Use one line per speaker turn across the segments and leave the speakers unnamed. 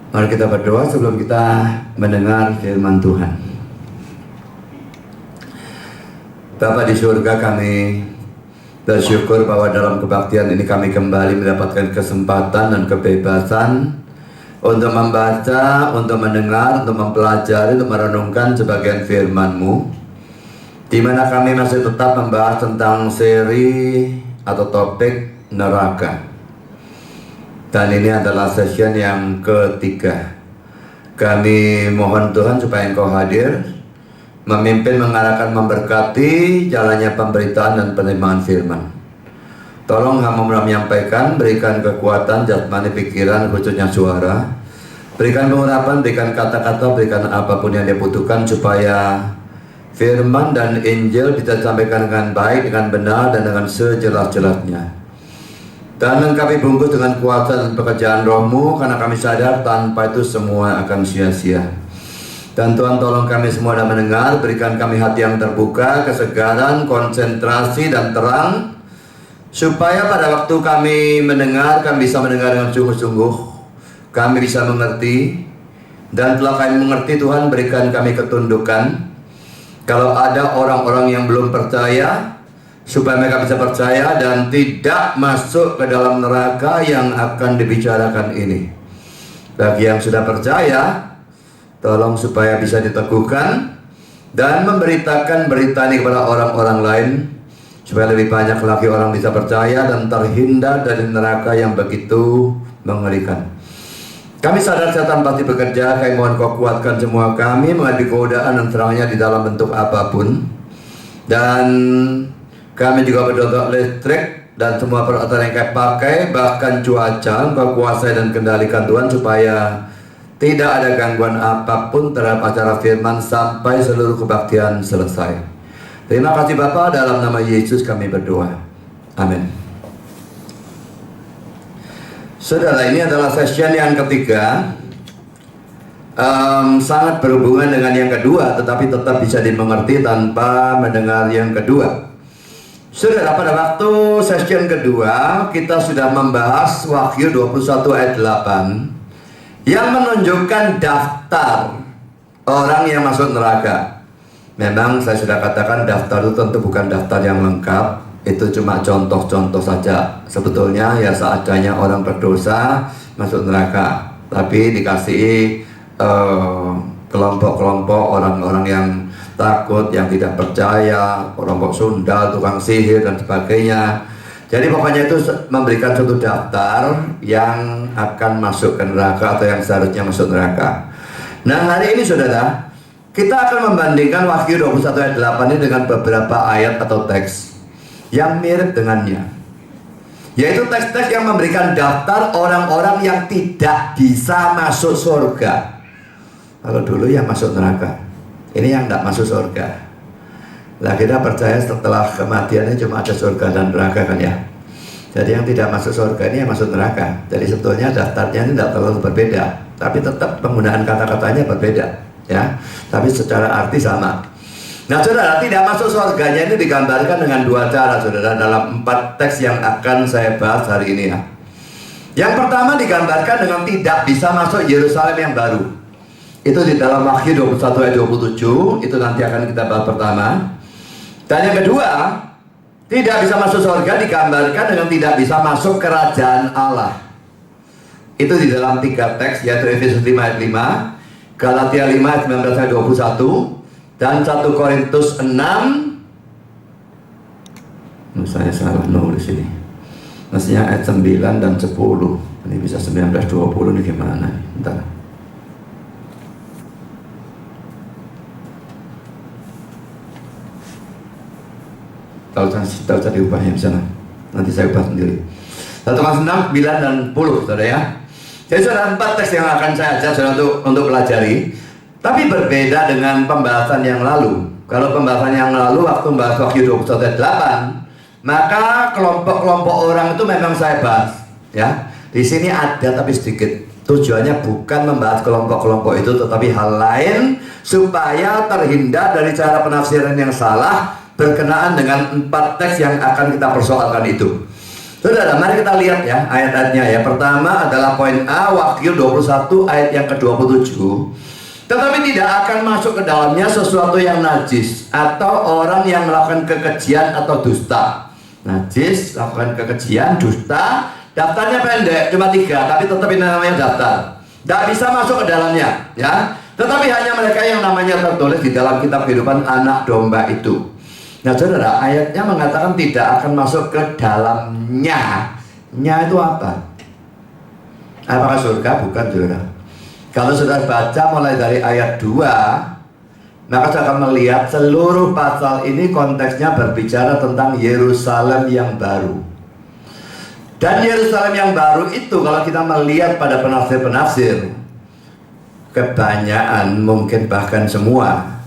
Mari kita berdoa sebelum kita mendengar firman Tuhan. Bapa di surga, kami bersyukur bahwa dalam kebaktian ini kami kembali mendapatkan kesempatan dan kebebasan untuk membaca, untuk mendengar, untuk mempelajari, untuk merenungkan sebagian firman-Mu, di mana kami masih tetap membahas tentang seri atau topik neraka. Dan ini adalah session yang ketiga. Kami mohon Tuhan supaya Engkau hadir, memimpin, mengarahkan, memberkati jalannya pemberitaan dan penerimaan firman. Tolong hamba menyampaikan, berikan kekuatan jasmani, pikiran, khususnya suara. Berikan pengurapan, berikan kata-kata, berikan apapun yang dibutuhkan supaya firman dan Injil bisa disampaikan dengan baik, dengan benar, dan dengan sejelas-jelasnya. Dan kami bungkus dengan kuasa dan pekerjaan Roh-Mu, karena kami sadar tanpa itu semua akan sia-sia. Dan Tuhan, tolong kami semua yang mendengar, berikan kami hati yang terbuka, kesegaran, konsentrasi, dan terang, supaya pada waktu kami mendengar, kami bisa mendengar dengan sungguh-sungguh, kami bisa mengerti. Dan telah kami mengerti, Tuhan, berikan kami ketundukan. Kalau ada orang-orang yang belum percaya, supaya mereka bisa percaya dan tidak masuk ke dalam neraka yang akan dibicarakan ini. Bagi yang sudah percaya, tolong supaya bisa diteguhkan dan memberitakan berita ini kepada orang-orang lain, supaya lebih banyak lagi orang bisa percaya dan terhindar dari neraka yang begitu mengerikan. Kami sadar setan pasti bekerja. Kami mohon Kau kuatkan semua kami menghadapi godaan dan serangannya di dalam bentuk apapun. Dan kami juga berdoa listrik dan semua peralatan yang Kau pakai, bahkan cuaca, Kau kuasai dan kendalikan Tuhan, supaya tidak ada gangguan apapun terhadap acara firman sampai seluruh kebaktian selesai. Terima kasih Bapa, dalam nama Yesus kami berdoa. Amin. Saudara, ini adalah session yang ketiga. Sangat berhubungan dengan yang kedua, tetapi tetap bisa dimengerti tanpa mendengar yang kedua. Saudara, pada waktu session kedua kita sudah membahas Wahyu 21 ayat 8 yang menunjukkan daftar orang yang masuk neraka. Memang saya sudah katakan daftar itu tentu bukan daftar yang lengkap, itu cuma contoh-contoh saja. Sebetulnya ya seadanya orang berdosa masuk neraka, tapi dikasih kelompok-kelompok orang-orang yang takut, yang tidak percaya, kelompok sundal, tukang sihir dan sebagainya. Jadi pokoknya itu memberikan suatu daftar yang akan masuk ke neraka atau yang seharusnya masuk neraka. Nah, hari ini saudara, kita akan membandingkan Wahyu 21 ayat 8 ini dengan beberapa ayat atau teks yang mirip dengannya, yaitu teks-teks yang memberikan daftar orang-orang yang tidak bisa masuk surga. Kalau dulu yang masuk neraka, ini yang tidak masuk surga. Lah kita percaya setelah kematiannya cuma ada surga dan neraka kan ya. Jadi yang tidak masuk surga ini yang masuk neraka. Jadi sebetulnya daftarnya ini tidak terlalu berbeda, tapi tetap penggunaan kata-katanya berbeda ya. Tapi secara arti sama. Nah saudara, tidak masuk surganya ini digambarkan dengan dua cara saudara, dalam 4 teks yang akan saya bahas hari ini ya. Yang pertama digambarkan dengan tidak bisa masuk Yerusalem yang baru. Itu di dalam Wahyu 21 ayat 27, itu nanti akan kita bahas pertama. Dan yang kedua, tidak bisa masuk surga digambarkan dengan tidak bisa masuk kerajaan Allah. Itu di dalam 3 teks, yaitu Efesus 5 ayat 5, Galatia 5 ayat 19 ayat 21, dan 1 Korintus 6. Saya salah nulis ini. Maksudnya ayat 9 dan 10. Ini bisa 19 20 ini gimana? Bentar. Tahu saya diubahnya di sana. Nanti saya ubah sendiri. 1 Korintus 6, 9 dan 10, saudara ya. Jadi saudara, 4 teks yang akan saya ajak saudara untuk pelajari. Tapi berbeda dengan pembahasan yang lalu. Kalau pembahasan yang lalu waktu membahas Wahyu 21 ayat 8, maka kelompok-kelompok orang itu memang saya bahas, ya. Di sini ada tapi sedikit. Tujuannya bukan membahas kelompok-kelompok itu, tetapi hal lain supaya terhindar dari cara penafsiran yang salah berkenaan dengan 4 teks yang akan kita persoalkan itu. Saudara, mari kita lihat ya ayat-ayatnya ya. Pertama adalah poin A, Wahyu 21 ayat yang ke-27. Tetapi tidak akan masuk ke dalamnya sesuatu yang najis atau orang yang melakukan kekejian atau dusta. Najis, melakukan kekejian, dusta, daftarnya pendek, cuma 3, tapi tetap ini namanya daftar. Tidak bisa masuk ke dalamnya ya. Tetapi hanya mereka yang namanya tertulis di dalam kitab kehidupan anak domba itu. Nah saudara, ayatnya mengatakan tidak akan masuk ke dalamnya. Nya itu apa? Apakah surga? Bukan, saudara. Kalau saudara baca mulai dari ayat 2, maka saya akan melihat seluruh pasal ini konteksnya berbicara tentang Yerusalem yang baru. Dan Yerusalem yang baru itu kalau kita melihat pada penafsir-penafsir, kebanyakan mungkin bahkan semua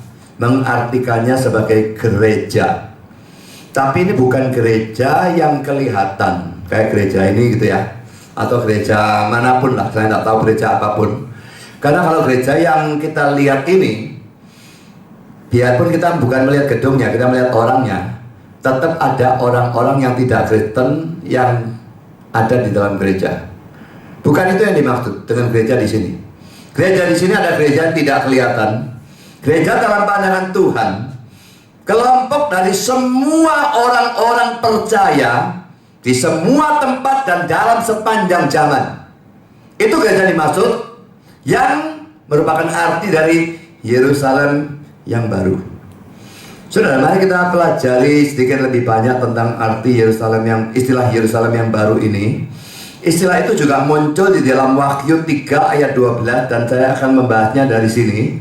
mengartikannya sebagai gereja. Tapi ini bukan gereja yang kelihatan kayak gereja ini gitu ya, atau gereja manapun lah, saya tidak tahu gereja apapun. Karena kalau gereja yang kita lihat ini, biarpun kita bukan melihat gedungnya, kita melihat orangnya, tetap ada orang-orang yang tidak Kristen yang ada di dalam gereja. Bukan itu yang dimaksud dengan gereja di sini. Gereja di sini ada gereja yang tidak kelihatan. Gereja dalam pandangan Tuhan, kelompok dari semua orang-orang percaya di semua tempat dan dalam sepanjang zaman. Itu gereja dimaksud, yang merupakan arti dari Yerusalem yang baru. Saudara, mari kita pelajari sedikit lebih banyak tentang arti Yerusalem yang, istilah Yerusalem yang baru ini. Istilah itu juga muncul di dalam Wahyu 3 ayat 12 dan saya akan membahasnya dari sini.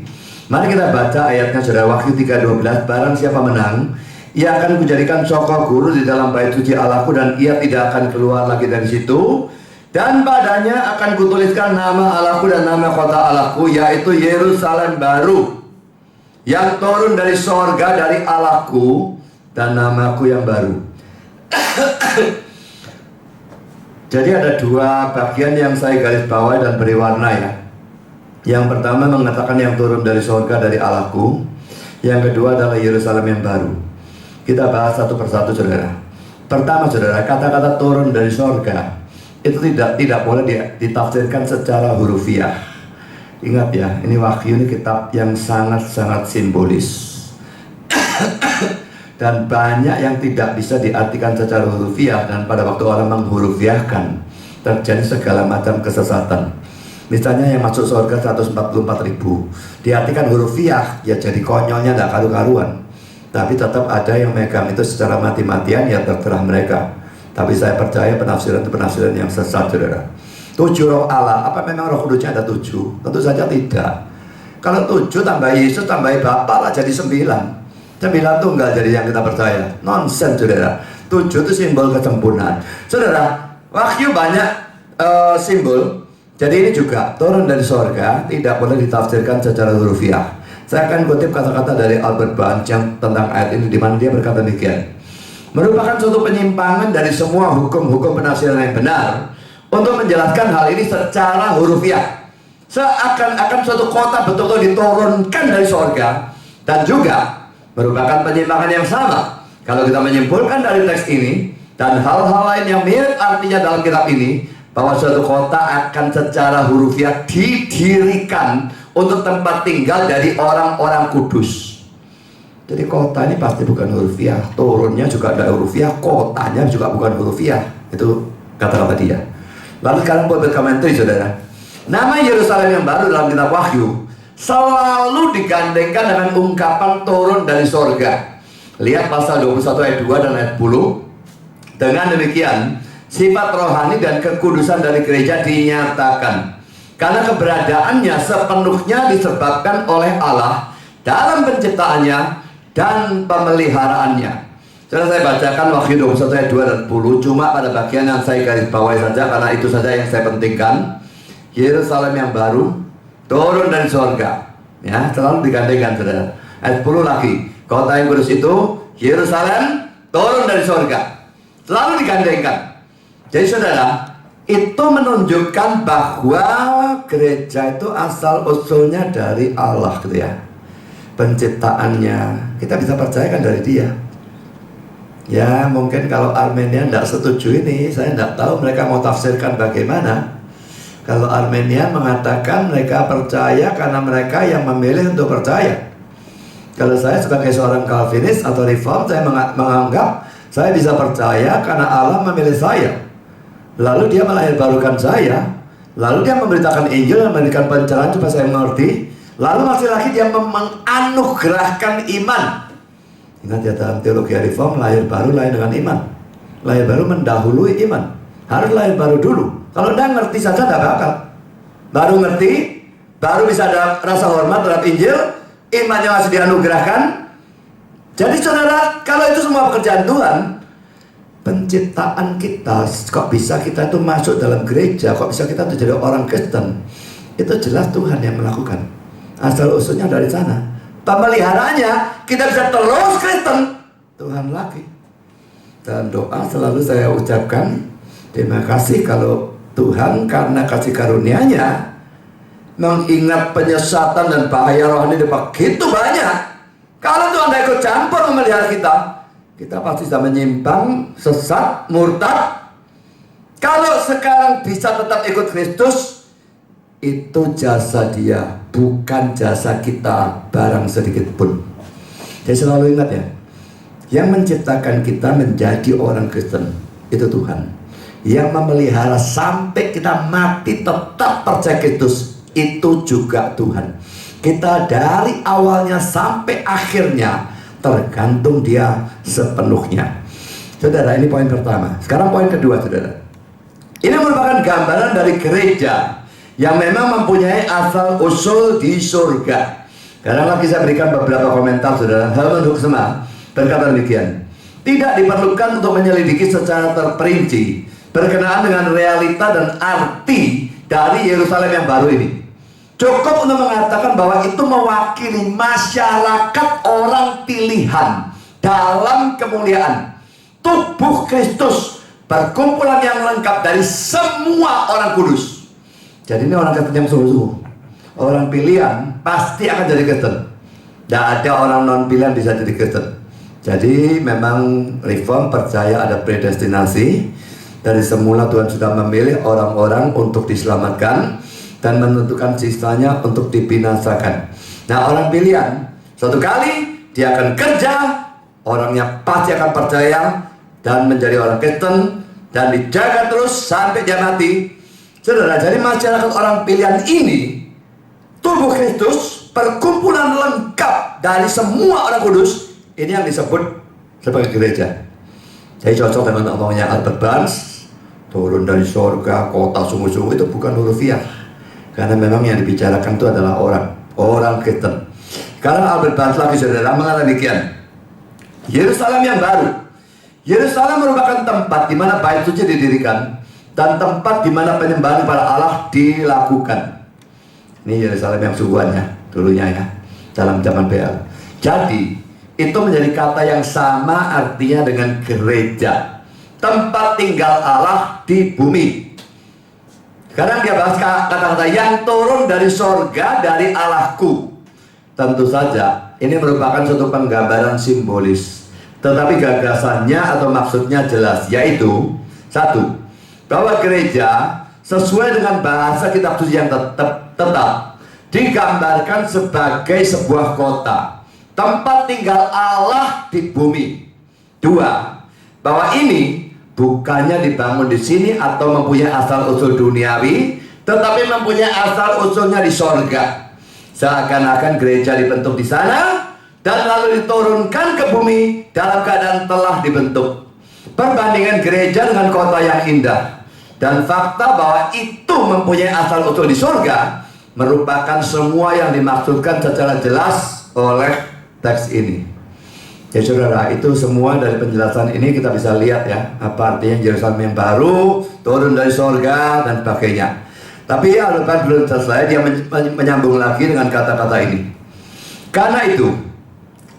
Mari kita baca ayatnya, saudara. Wahyu 3:12. Barang siapa menang, ia akan kujadikan sokok guru di dalam bait suci Allahku, dan ia tidak akan keluar lagi dari situ. Dan padanya akan kutuliskan nama Allahku dan nama kota Allahku, yaitu Yerusalem baru, yang turun dari sorga dari Allahku, dan namaku yang baru. Jadi ada 2 bagian yang saya garis bawahi dan beri warna ya. Yang pertama mengatakan yang turun dari sorga dari Allahku. Yang kedua adalah Yerusalem yang baru. Kita bahas satu persatu, saudara. Pertama, saudara, kata-kata turun dari sorga itu tidak boleh ditafsirkan secara hurufiah. Ingat ya, ini Wahyu, ini kitab yang sangat-sangat simbolis. Dan banyak yang tidak bisa diartikan secara hurufiah, dan pada waktu orang menghurufiahkan terjadi segala macam kesesatan. Misalnya yang masuk surga 144.000 diartikan hurufiah, ya jadi konyolnya tidak karu-karuan. Tapi tetap ada yang megang itu secara mati-matian, ya terserah mereka. Tapi saya percaya penafsiran itu penafsiran yang sesat, saudara. 7 roh Allah, apa memang roh kudusnya ada 7? Tentu saja tidak. Kalau 7 tambah Yesus tambah Bapa lah jadi 9. 9 itu enggak jadi yang kita percaya. Nonsen, saudara. 7 itu simbol kesempurnaan. Saudara, Wahyu banyak simbol. Jadi ini juga turun dari sorga tidak boleh ditafsirkan secara hurufiah. Saya akan kutip kata-kata dari Albert Barnes yang tentang ayat ini, di mana dia berkata demikian. Merupakan suatu penyimpangan dari semua hukum-hukum penafsiran yang benar untuk menjelaskan hal ini secara hurufiah. Seakan-akan suatu kota betul-betul diturunkan dari sorga, dan juga merupakan penyimpangan yang sama kalau kita menyimpulkan dari teks ini dan hal-hal lain yang mirip artinya dalam kitab ini, bahwa suatu kota akan secara hurufiah didirikan untuk tempat tinggal dari orang-orang kudus. Jadi kota ini pasti bukan hurufiah, turunnya juga ada hurufiah, kotanya juga bukan hurufiah. Itu kata-kata dia. Lalu sekarang buat berkomentari, saudara. Nama Yerusalem yang baru dalam kitab Wahyu selalu digandengkan dengan ungkapan turun dari sorga. Lihat pasal 21 ayat 2 dan ayat 10. Dengan demikian, sifat rohani dan kekudusan dari gereja dinyatakan, karena keberadaannya sepenuhnya disebabkan oleh Allah dalam penciptaannya dan pemeliharaannya. Saya bacakan Wahyu 21 ayat 2 dan 10, cuma pada bagian yang saya garis bawahi saja, karena itu saja yang saya pentingkan. Yerusalem yang baru turun dari sorga, ya, selalu digandengkan, saudara. Ayat 10 lagi, kota yang kudus itu Yerusalem turun dari sorga, selalu digandengkan. Jadi saudara, itu menunjukkan bahwa gereja itu asal usulnya dari Allah gitu ya. Penciptaannya kita bisa percayakan dari dia. Ya mungkin kalau Armenia tidak setuju ini, saya tidak tahu mereka mau tafsirkan bagaimana. Kalau Armenia mengatakan mereka percaya karena mereka yang memilih untuk percaya. Kalau saya sebagai seorang Calvinis atau Reform, saya menganggap saya bisa percaya karena Allah memilih saya. Lalu dia melahirbarukan saya. Lalu dia memberitakan Injil, memberikan pencerahan supaya saya mengerti. Lalu masih lagi dia menganugerahkan iman. Ingat ya, dalam teologi Reform, lahir baru lahir dengan iman. Lahir baru mendahului iman. Harus lahir baru dulu. Kalau tidak ngerti saja tidak bakal. Baru ngerti, baru bisa ada rasa hormat terhadap Injil, imannya masih dianugerahkan. Jadi saudara, kalau itu semua pekerjaan Tuhan, penciptaan kita, kok bisa kita itu masuk dalam gereja, kok bisa kita itu jadi orang Kristen, itu jelas Tuhan yang melakukan. Asal usulnya dari sana. Pemeliharaannya kita bisa terus Kristen, Tuhan lagi. Dalam doa selalu saya ucapkan terima kasih kalau Tuhan karena kasih karunia-Nya mengingat penyesatan dan bahaya rohani begitu banyak. Kalau Tuhan tidak ikut campur memelihara kita pasti bisa menyimpang, sesat, murtad. Kalau sekarang bisa tetap ikut Kristus, itu jasa Dia, bukan jasa kita barang sedikit pun. Jadi selalu ingat ya, yang menciptakan kita menjadi orang Kristen itu Tuhan. Yang memelihara sampai kita mati tetap percaya Kristus itu juga Tuhan. Kita dari awalnya sampai akhirnya tergantung Dia sepenuhnya. Saudara, ini poin pertama. Sekarang poin kedua, saudara. Ini merupakan gambaran dari gereja yang memang mempunyai asal usul di surga. Sekarang lagi saya berikan beberapa komentar, saudara. Herman Hoeksema berkata demikian: tidak diperlukan untuk menyelidiki secara terperinci berkenaan dengan realita dan arti dari Yerusalem yang baru ini. Cukup untuk mengatakan bahwa itu mewakili masyarakat orang pilihan dalam kemuliaan tubuh Kristus, perkumpulan yang lengkap dari semua orang kudus. Jadi ini orang Kristen yang sungguh-sungguh. Orang pilihan pasti akan jadi Kristen. Tidak ada orang non pilihan bisa jadi Kristen. Jadi memang Reform percaya ada predestinasi. Dari semula Tuhan sudah memilih orang-orang untuk diselamatkan dan menentukan sisanya untuk dibinasakan. Nah, orang pilihan suatu kali dia akan kerja, orangnya pasti akan percaya dan menjadi orang Kristen dan dijaga terus sampai dia mati. Saudara, jadi masyarakat orang pilihan ini tubuh Kristus, perkumpulan lengkap dari semua orang kudus, ini yang disebut sebagai gereja. Jadi cocok dengan omongnya Albert Barnes, turun dari surga, kota sungguh-sungguh, itu bukan hurufiah. Karena memang yang dibicarakan itu adalah orang Kristen. Sekarang Albert Barnes lagi, saudara, mengatakan demikian: Yerusalem yang baru. Yerusalem merupakan tempat di mana bait suci didirikan dan tempat di mana penyembahan kepada Allah dilakukan. Ini Yerusalem yang sungguhannya dulunya ya, dalam zaman BL. Jadi itu menjadi kata yang sama artinya dengan gereja, tempat tinggal Allah di bumi. Sekarang dia bahas kata-kata yang turun dari sorga, dari Allahku. Tentu saja ini merupakan suatu penggambaran simbolis, tetapi gagasannya atau maksudnya jelas, yaitu satu, bahwa gereja sesuai dengan bahasa kitab suci yang tetap digambarkan sebagai sebuah kota, tempat tinggal Allah di bumi. Dua, bahwa ini bukannya dibangun di sini atau mempunyai asal usul duniawi, tetapi mempunyai asal usulnya di sorga. Seakan-akan gereja dibentuk di sana dan lalu diturunkan ke bumi dalam keadaan telah dibentuk. Perbandingan gereja dengan kota yang indah dan fakta bahwa itu mempunyai asal usul di sorga merupakan semua yang dimaksudkan secara jelas oleh teks ini. Ya saudara, itu semua dari penjelasan ini kita bisa lihat ya, apa artinya Yerusalem yang baru, turun dari sorga dan sebagainya. Tapi Albert belum selesai, dia menyambung lagi dengan kata-kata ini. Karena itu,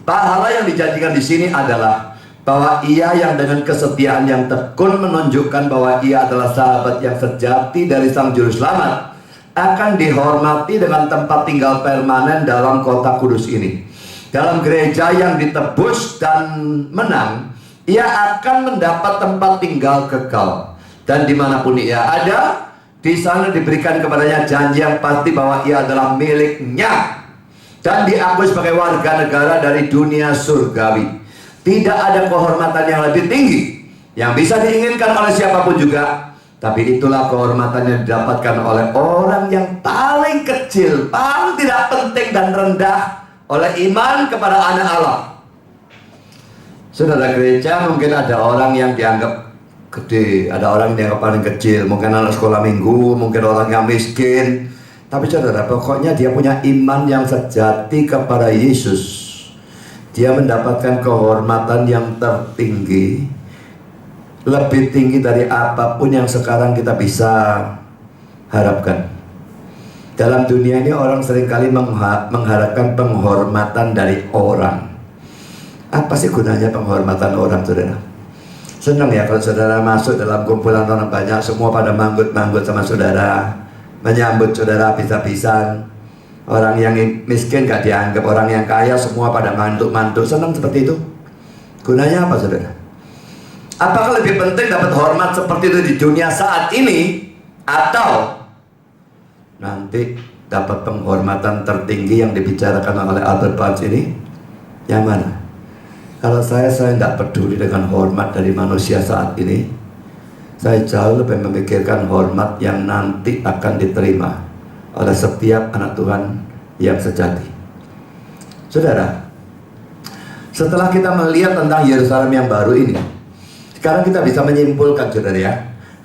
pahala yang dijanjikan di sini adalah bahwa ia yang dengan kesetiaan yang tekun menunjukkan bahwa ia adalah sahabat yang sejati dari Sang Juru Selamat, akan dihormati dengan tempat tinggal permanen dalam kota kudus ini. Dalam gereja yang ditebus dan menang ia akan mendapat tempat tinggal kekal. Dan dimanapun ia ada, di sana diberikan kepadanya janji yang pasti bahwa ia adalah miliknya dan diakui sebagai warga negara dari dunia surgawi. Tidak ada kehormatan yang lebih tinggi yang bisa diinginkan oleh siapapun juga. Tapi itulah kehormatan yang didapatkan oleh orang yang paling kecil, paling tidak penting dan rendah oleh iman kepada anak Allah. Saudara gereja, mungkin ada orang yang dianggap gede, ada orang yang dianggap paling kecil, mungkin anak sekolah minggu, mungkin orang yang miskin. Tapi saudara, pokoknya dia punya iman yang sejati kepada Yesus. Dia mendapatkan kehormatan yang tertinggi, lebih tinggi dari apapun yang sekarang kita bisa harapkan. Dalam dunia ini orang seringkali mengharapkan penghormatan dari orang. Apa sih gunanya penghormatan orang, saudara? Senang ya kalau saudara masuk dalam kumpulan orang banyak, semua pada manggut-manggut sama saudara, menyambut saudara habis-habisan. Orang yang miskin gak dianggap, orang yang kaya semua pada mantuk-mantuk. Senang seperti itu. Gunanya apa, saudara? Apakah lebih penting dapat hormat seperti itu di dunia saat ini, atau nanti dapat penghormatan tertinggi yang dibicarakan oleh Albert Barnes ini? Yang mana? Kalau saya tidak peduli dengan hormat dari manusia saat ini. Saya jauh lebih memikirkan hormat yang nanti akan diterima oleh setiap anak Tuhan yang sejati. Saudara, setelah kita melihat tentang Yerusalem yang baru ini, sekarang kita bisa menyimpulkan, saudara ya,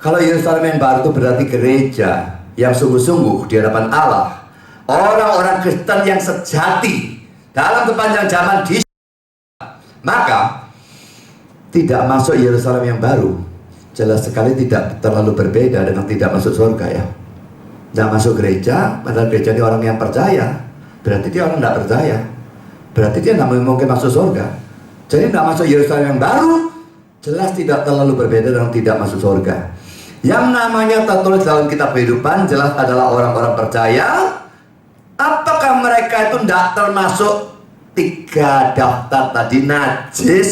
kalau Yerusalem yang baru itu berarti gereja yang sungguh-sungguh di hadapan Allah, orang-orang Kristen yang sejati dalam sepanjang zaman di, maka tidak masuk Yerusalem yang baru jelas sekali tidak terlalu berbeda dengan tidak masuk surga ya. Tidak masuk gereja, padahal gereja ini orang yang percaya, berarti dia orang tidak percaya, berarti dia tidak mungkin masuk surga. Jadi tidak masuk Yerusalem yang baru jelas tidak terlalu berbeda dengan tidak masuk surga. Yang namanya tertulis dalam kitab kehidupan jelas adalah orang-orang percaya. Apakah mereka itu tidak termasuk 3 daftar tadi? Najis,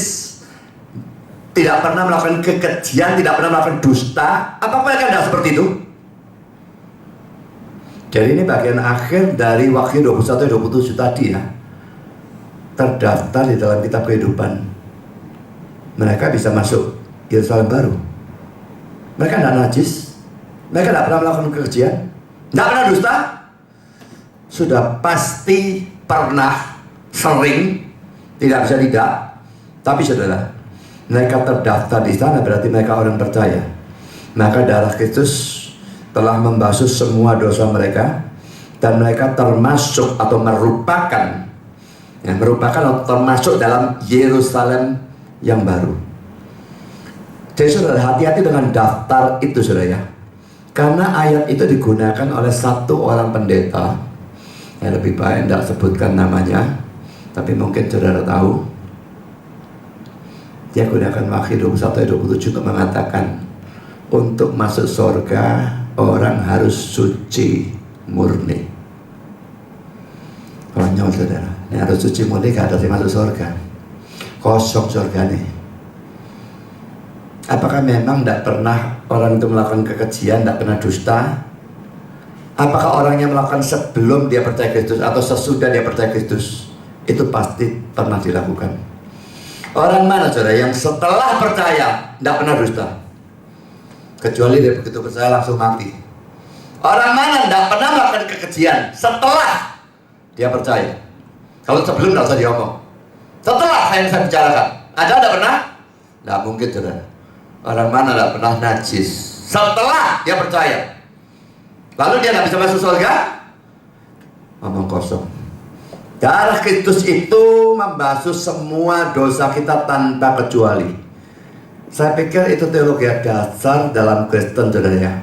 tidak pernah melakukan kekejian, tidak pernah melakukan dusta. Apakah mereka tidak seperti itu? Jadi ini bagian akhir dari Wahyu 21-27 tadi ya, terdaftar di dalam kitab kehidupan. Mereka bisa masuk Yerusalem baru. Mereka tidak najis, mereka tidak pernah melakukan kekejian, tidak pernah dusta. Sudah pasti pernah, sering, tidak bisa tidak. Tapi saudara, mereka terdaftar di sana, berarti mereka orang percaya. Maka darah Kristus telah membasuh semua dosa mereka, dan mereka termasuk atau merupakan atau termasuk dalam Yerusalem yang baru. Jadi saudara, hati-hati dengan daftar itu, saudara ya, karena ayat itu digunakan oleh satu orang pendeta yang lebih baik tidak sebutkan namanya, tapi mungkin saudara tahu. Dia gunakan Wahyu 21-27 untuk mengatakan, untuk masuk surga orang harus suci murni. Konyol saudara, ini harus suci murni, gak ada yang masuk surga. Kosong surga nih. Apakah memang tidak pernah orang itu melakukan kekejian, tidak pernah dusta? Apakah orang yang melakukan sebelum dia percaya Kristus atau sesudah dia percaya Kristus? Itu pasti pernah dilakukan. Orang mana saudara yang setelah percaya tidak pernah dusta? Kecuali dia begitu percaya langsung mati. Orang mana tidak pernah melakukan kekejian setelah dia percaya? Kalau sebelum tidak usah diomong. Setelah saya bicarakan, ada tidak pernah? Tidak mungkin saudara. Orang mana tidak pernah najis setelah dia percaya? Lalu dia tidak bisa masuk surga? Ngomong kosong. Darah Kristus itu membasuh semua dosa kita tanpa kecuali. Saya pikir itu teologi dasar dalam Kristen, saudara ya.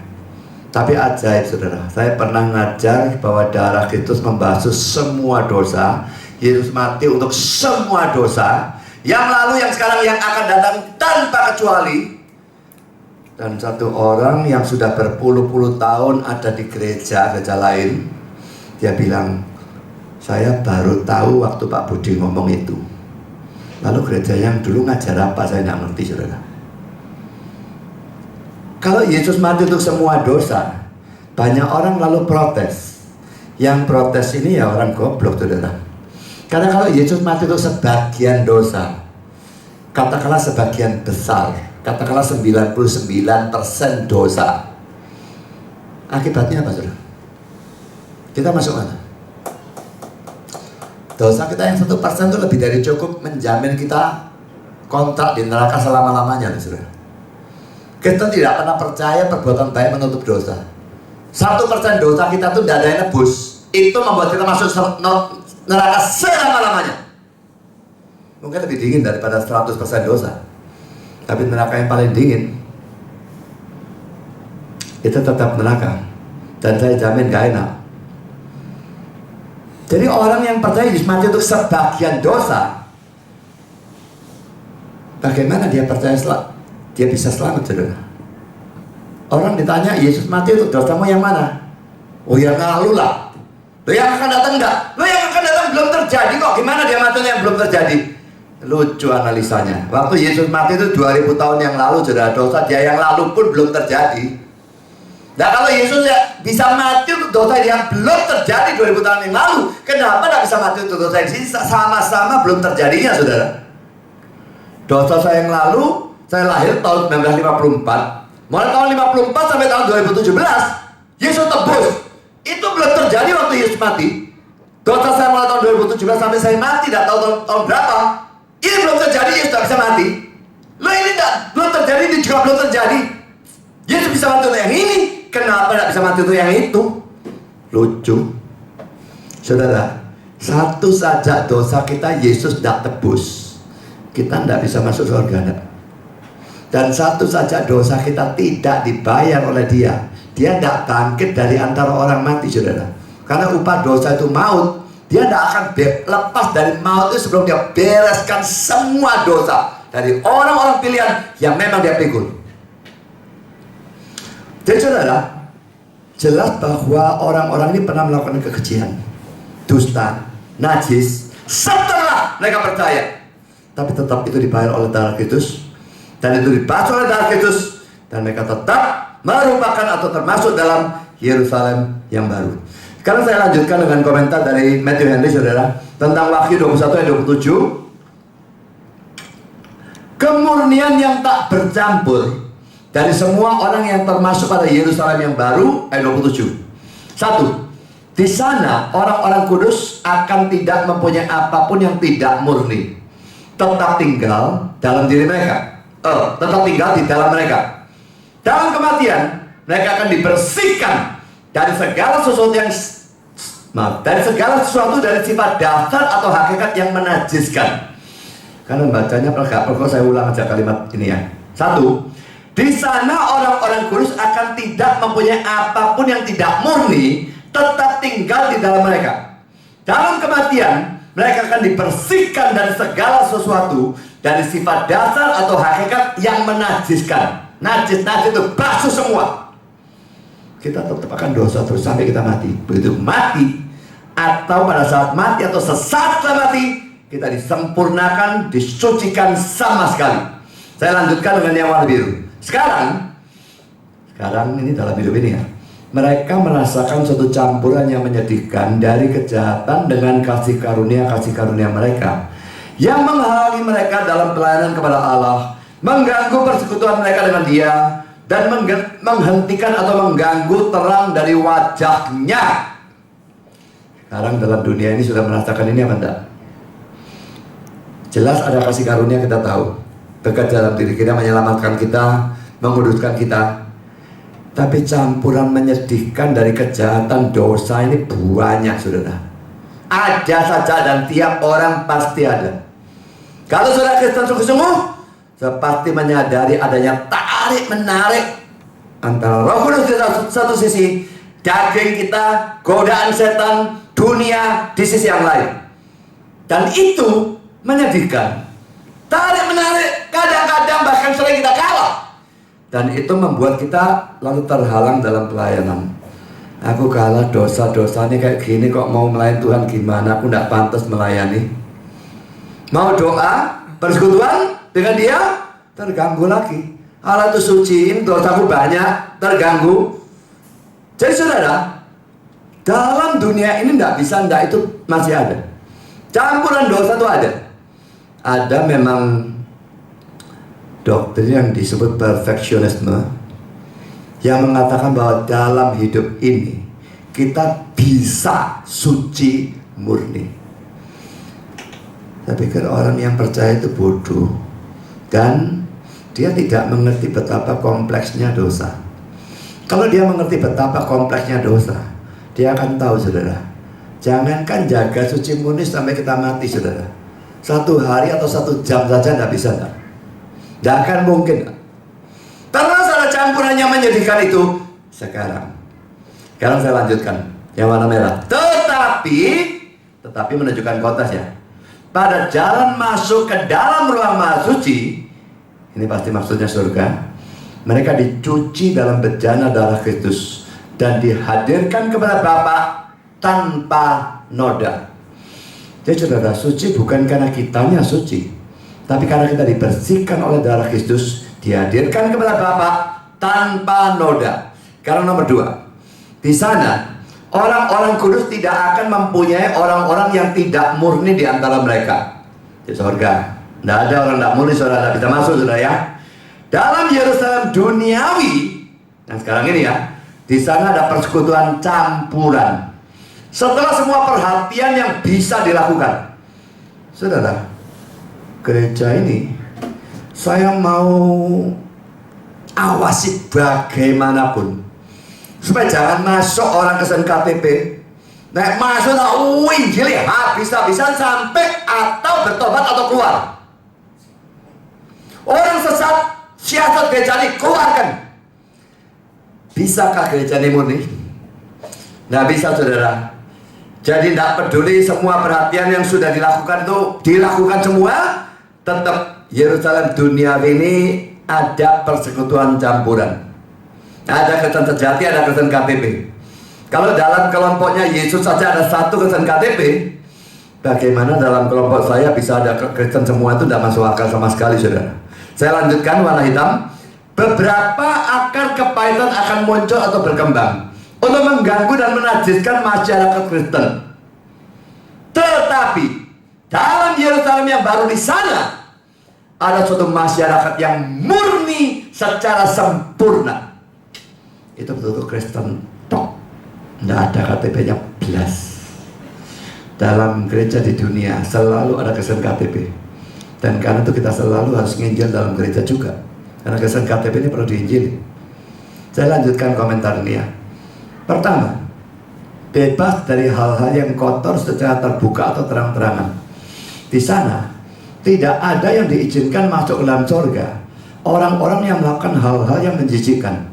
Tapi ajaib saudara, saya pernah ngajar bahwa darah Kristus membasuh semua dosa. Yesus mati untuk semua dosa, yang lalu, yang sekarang, yang akan datang, tanpa kecuali. Dan satu orang yang sudah berpuluh-puluh tahun ada di gereja lain, dia bilang, saya baru tahu waktu Pak Budi ngomong itu. Lalu gereja yang dulu ngajar apa saya nggak ngerti, saudara. Kalau Yesus mati untuk semua dosa, banyak orang lalu protes. Yang protes ini ya orang goblok, saudara. Karena kalau Yesus mati untuk sebagian dosa, katakanlah sebagian besar, katakanlah 99% dosa, akibatnya apa, saudara? Kita masuk mana? Dosa kita yang 1% itu lebih dari cukup menjamin kita kontrak di neraka selama-lamanya, saudara. Kita tidak pernah percaya perbuatan baik menutup dosa. 1% dosa kita tuh tidak ada yang nebus. Itu membuat kita masuk neraka selama-lamanya. Mungkin lebih dingin daripada 100% dosa. Tapi neraka yang paling dingin itu tetap neraka. Dan saya jamin gak enak. Jadi orang yang percaya Yesus mati untuk sebagian dosa, bagaimana dia percaya dia bisa selamat, saudara? Orang ditanya, Yesus mati untuk dosamu yang mana? Oh yang lalu lah. Lo yang akan datang enggak? Lo yang akan datang belum terjadi kok. Gimana dia mati yang belum terjadi? Lucu analisanya. Waktu Yesus mati itu 2000 tahun yang lalu, saudara. Dosa dia yang lalu pun belum terjadi. Nah kalau Yesus ya bisa mati untuk dosa yang belum terjadi 2000 tahun yang lalu, kenapa tidak bisa mati untuk dosa yang sama-sama belum terjadinya, saudara? Dosa saya yang lalu, saya lahir tahun 1954. Mulai tahun 54 sampai tahun 2017, Yesus tebus. Itu belum terjadi waktu Yesus mati. Dosa saya mulai tahun 2017 sampai saya mati, tidak tahu tahun berapa. Ini belum terjadi, Yesus tidak bisa mati. Loh ini belum terjadi, ini juga belum terjadi. Yesus bisa mati untuk yang ini, kenapa tidak bisa mati untuk yang itu? Lucu. Saudara, satu saja dosa kita Yesus tidak tebus, kita tidak bisa masuk surga. Dan satu saja dosa kita tidak dibayar oleh dia. Dia tidak bangkit dari antara orang mati, saudara. Karena upah dosa itu maut. Dia tidak akan lepas dari maut itu sebelum dia bereskan semua dosa dari orang-orang pilihan yang memang dia pikul. Jadi saudara, jelas bahwa orang-orang ini pernah melakukan kekejian, dusta, najis, setelah mereka percaya. Tapi tetap itu dibayar oleh darah Kristus. Dan itu dibasuh oleh darah Kristus, dan mereka tetap merupakan atau termasuk dalam Yerusalem yang baru. Sekarang saya lanjutkan dengan komentar dari Matthew Henry, saudara, tentang Wahyu 21 ayat 27. Kemurnian yang tak bercampur dari semua orang yang termasuk pada Yerusalem yang baru, ayat 27. 1. Di sana orang-orang kudus akan tidak mempunyai apapun yang tidak murni, tetap tinggal dalam diri mereka. Tetap tinggal di dalam mereka. Dalam kematian mereka akan dibersihkan dari segala sesuatu dari sifat dasar atau hakikat yang menajiskan. Karena bacanya pergak-pergok, saya ulang aja kalimat ini ya. 1. Di sana orang-orang kudus akan tidak mempunyai apapun yang tidak murni, tetap tinggal di dalam mereka. Dalam kematian mereka akan dibersihkan dari segala sesuatu dari sifat dasar atau hakikat yang menajiskan. Najis itu basuh semua. Kita tetap akan dosa terus sampai kita mati. Begitu mati, atau pada saat mati atau sesaat setelah mati, kita disempurnakan, disucikan sama sekali. Saya lanjutkan dengan yang warna biru. Sekarang ini dalam hidup ini ya, mereka merasakan suatu campuran yang menyedihkan dari kejahatan dengan kasih karunia mereka, yang menghalangi mereka dalam pelayanan kepada Allah, mengganggu persekutuan mereka dengan Dia, dan menghentikan atau mengganggu terang dari wajahnya. Sekarang dalam dunia ini sudah merasakan ini apa enggak? Jelas ada kasih karunia, kita tahu, bekerja dalam diri kita, menyelamatkan kita, menguduskan kita. Tapi campuran menyedihkan dari kejahatan dosa ini banyak, saudara. Ada saja dan tiap orang pasti ada. Kalau saudara Kristen sungguh-sungguh, pasti menyadari adanya tarik-menarik antara Roh Kudus di satu sisi, daging kita, godaan setan, dunia di sisi yang lain. Dan itu menyedihkan. Tarik-menarik, kadang-kadang bahkan sering kita kalah. Dan itu membuat kita lalu terhalang dalam pelayanan. Aku kalah, dosa-dosanya kayak gini, kok mau melayani Tuhan gimana? Aku tidak pantas melayani. Mau doa, persekutuan dengan dia terganggu lagi. Allah itu suci, dosaku banyak, terganggu. Jadi saudara, dalam dunia ini tidak bisa, tidak itu masih ada. Campuran dosa itu ada. Ada memang doktrin yang disebut perfeksionisme, yang mengatakan bahwa dalam hidup ini kita bisa suci murni. Saya pikir orang yang percaya itu bodoh, dan dia tidak mengerti betapa kompleksnya dosa. Kalau dia mengerti betapa kompleksnya dosa, dia akan tahu, saudara, jangankan jaga suci murni sampai kita mati, saudara, 1 hari atau 1 jam saja tidak bisa, tidak akan mungkin. Karena salah campurannya menyedihkan itu. Sekarang saya lanjutkan yang warna merah. Tetapi menunjukkan kontras ya. Pada jalan masuk ke dalam ruang maha suci, ini pasti maksudnya surga, mereka dicuci dalam bejana darah Kristus dan dihadirkan kepada Bapa tanpa noda. Jadi saudara, suci bukan karena kitanya suci, tapi karena kita dibersihkan oleh darah Kristus, dihadirkan kepada Bapa tanpa noda. Karena nomor 2, di sana orang-orang kudus tidak akan mempunyai orang-orang yang tidak murni di antara mereka. Di surga tidak ada orang tidak murni, saudara, tidak bisa masuk, saudara ya. Dalam Yerusalem duniawi yang sekarang ini ya, di sana ada persekutuan campuran. Setelah semua perhatian yang bisa dilakukan, saudara, gereja ini saya mau awasi bagaimanapun supaya jangan masuk orang ke KTP, naik masuk Injil habis-habisan sampai atau bertobat atau keluar. Orang sesat, siasat gereja ini keluarkan. Bisakah gereja ini murni? Nggak bisa, saudara. Jadi tidak peduli semua perhatian yang sudah dilakukan itu dilakukan semua, tetap Yerusalem dunia ini ada persekutuan campuran. Ada Kristen sejati, ada Kristen KTP. Kalau dalam kelompoknya Yesus saja ada 1 Kristen KTP, bagaimana dalam kelompok saya bisa ada Kristen semua? Itu tidak masuk akal sama sekali, saudara. Saya lanjutkan warna hitam. Beberapa akar kepahitan akan muncul atau berkembang untuk mengganggu dan menajiskan masyarakat Kristen. Tetapi dalam Yerusalem yang baru di sana ada suatu masyarakat yang murni secara sempurna. Itu betul-betul Kristen tok, tidak ada KTP-nya belas. Dalam gereja di dunia selalu ada Kristen KTP, dan karena itu kita selalu harus nginjil dalam gereja juga, karena Kristen KTP ini perlu diinjili. Saya lanjutkan komentar ini ya. Pertama, bebas dari hal-hal yang kotor secara terbuka atau terang-terangan. Di sana tidak ada yang diizinkan masuk ke dalam surga orang-orang yang melakukan hal-hal yang menjijikkan.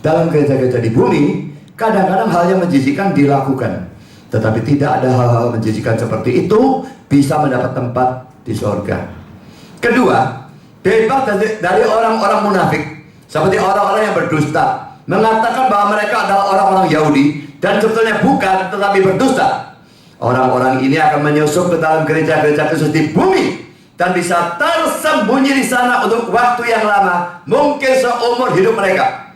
Dalam gereja-gereja di bumi, kadang-kadang hal yang menjijikkan dilakukan, tetapi tidak ada hal-hal menjijikkan seperti itu bisa mendapat tempat di surga. Kedua, bebas dari orang-orang munafik, seperti orang-orang yang berdusta, mengatakan bahwa mereka adalah orang-orang Yahudi dan sebetulnya bukan, tetapi berdusta. Orang-orang ini akan menyusup ke dalam gereja-gereja Kristus di bumi dan bisa tersembunyi di sana untuk waktu yang lama, mungkin seumur hidup mereka.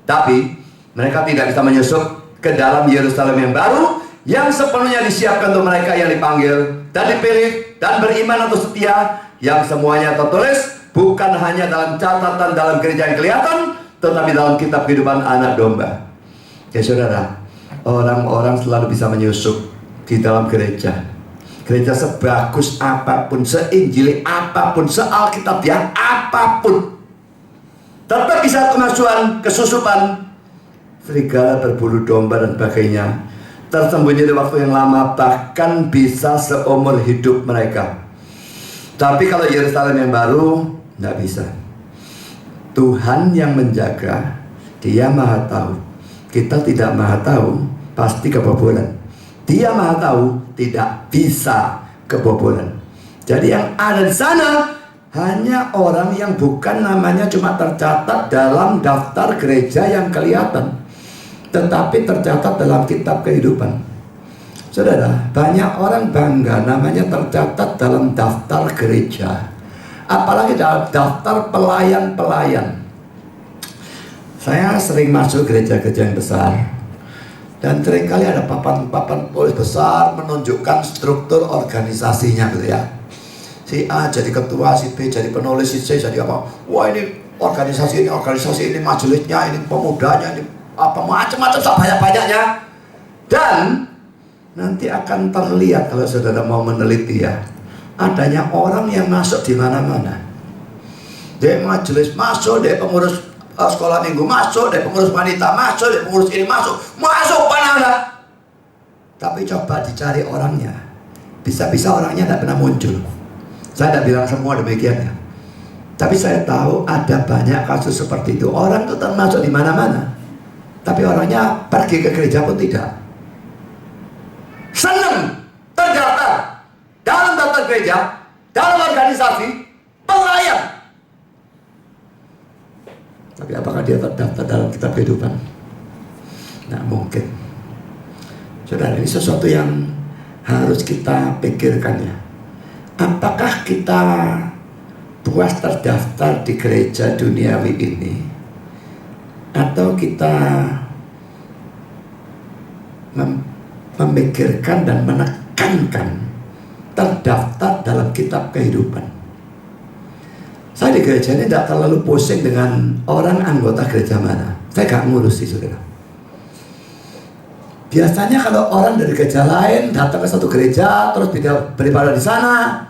Tapi mereka tidak bisa menyusup ke dalam Yerusalem yang baru, yang sepenuhnya disiapkan untuk mereka yang dipanggil dan dipilih dan beriman atau setia, yang semuanya tertulis bukan hanya dalam catatan dalam gereja yang kelihatan, tetapi dalam kitab kehidupan anak domba. Ya saudara, orang-orang selalu bisa menyusup di dalam gereja. Gereja sebagus apapun, seinjili apapun, sealkitabiah apapun, tetap bisa kemasukan, kesusupan, serigala berbulu domba dan sebagainya, tersembunyi di waktu yang lama, bahkan bisa seumur hidup mereka. Tapi kalau Yerusalem yang baru, tidak bisa. Tuhan yang menjaga, Dia maha tahu. Kita tidak maha tahu, pasti kebobolan. Dia maha tahu, tidak bisa kebobolan. Jadi yang ada di sana hanya orang yang bukan namanya cuma tercatat dalam daftar gereja yang kelihatan, tetapi tercatat dalam kitab kehidupan. Saudara, banyak orang bangga namanya tercatat dalam daftar gereja, Apalagi dalam daftar pelayan-pelayan. Saya sering masuk gereja-gereja yang besar, dan seringkali ada papan-papan tulis besar menunjukkan struktur organisasinya gitu ya. Si A jadi ketua, si B jadi penulis, si C jadi apa. Wah, ini organisasi ini, majelisnya, ini pemudanya, ini apa macam-macam banyak-banyaknya. Dan nanti akan terlihat kalau saudara mau meneliti ya, adanya orang yang masuk di mana-mana. Dia majelis masuk, dia pengurus sekolah minggu masuk, dia pengurus wanita masuk, dia pengurus ini masuk mana-mana. Tapi coba dicari orangnya, bisa-bisa orangnya tidak pernah muncul. Saya tidak bilang semua demikian ya, tapi saya tahu ada banyak kasus seperti itu. Orang itu termasuk di mana-mana, tapi orangnya pergi ke gereja pun tidak. Senang terdaftar dalam daftar gereja, dalam organisasi, pelayan. Tapi apakah dia terdaftar dalam kitab kehidupan? Nah, mungkin. Saudara, ini sesuatu yang harus kita pikirkan ya. Apakah kita puas terdaftar di gereja duniawi ini, atau kita memikirkan dan menekankan terdaftar dalam kitab kehidupan? Saya di gereja ini tidak terlalu pusing dengan orang anggota gereja mana. Saya gak ngurusi, saudara. Biasanya kalau orang dari gereja lain datang ke satu gereja, terus beribadah di sana,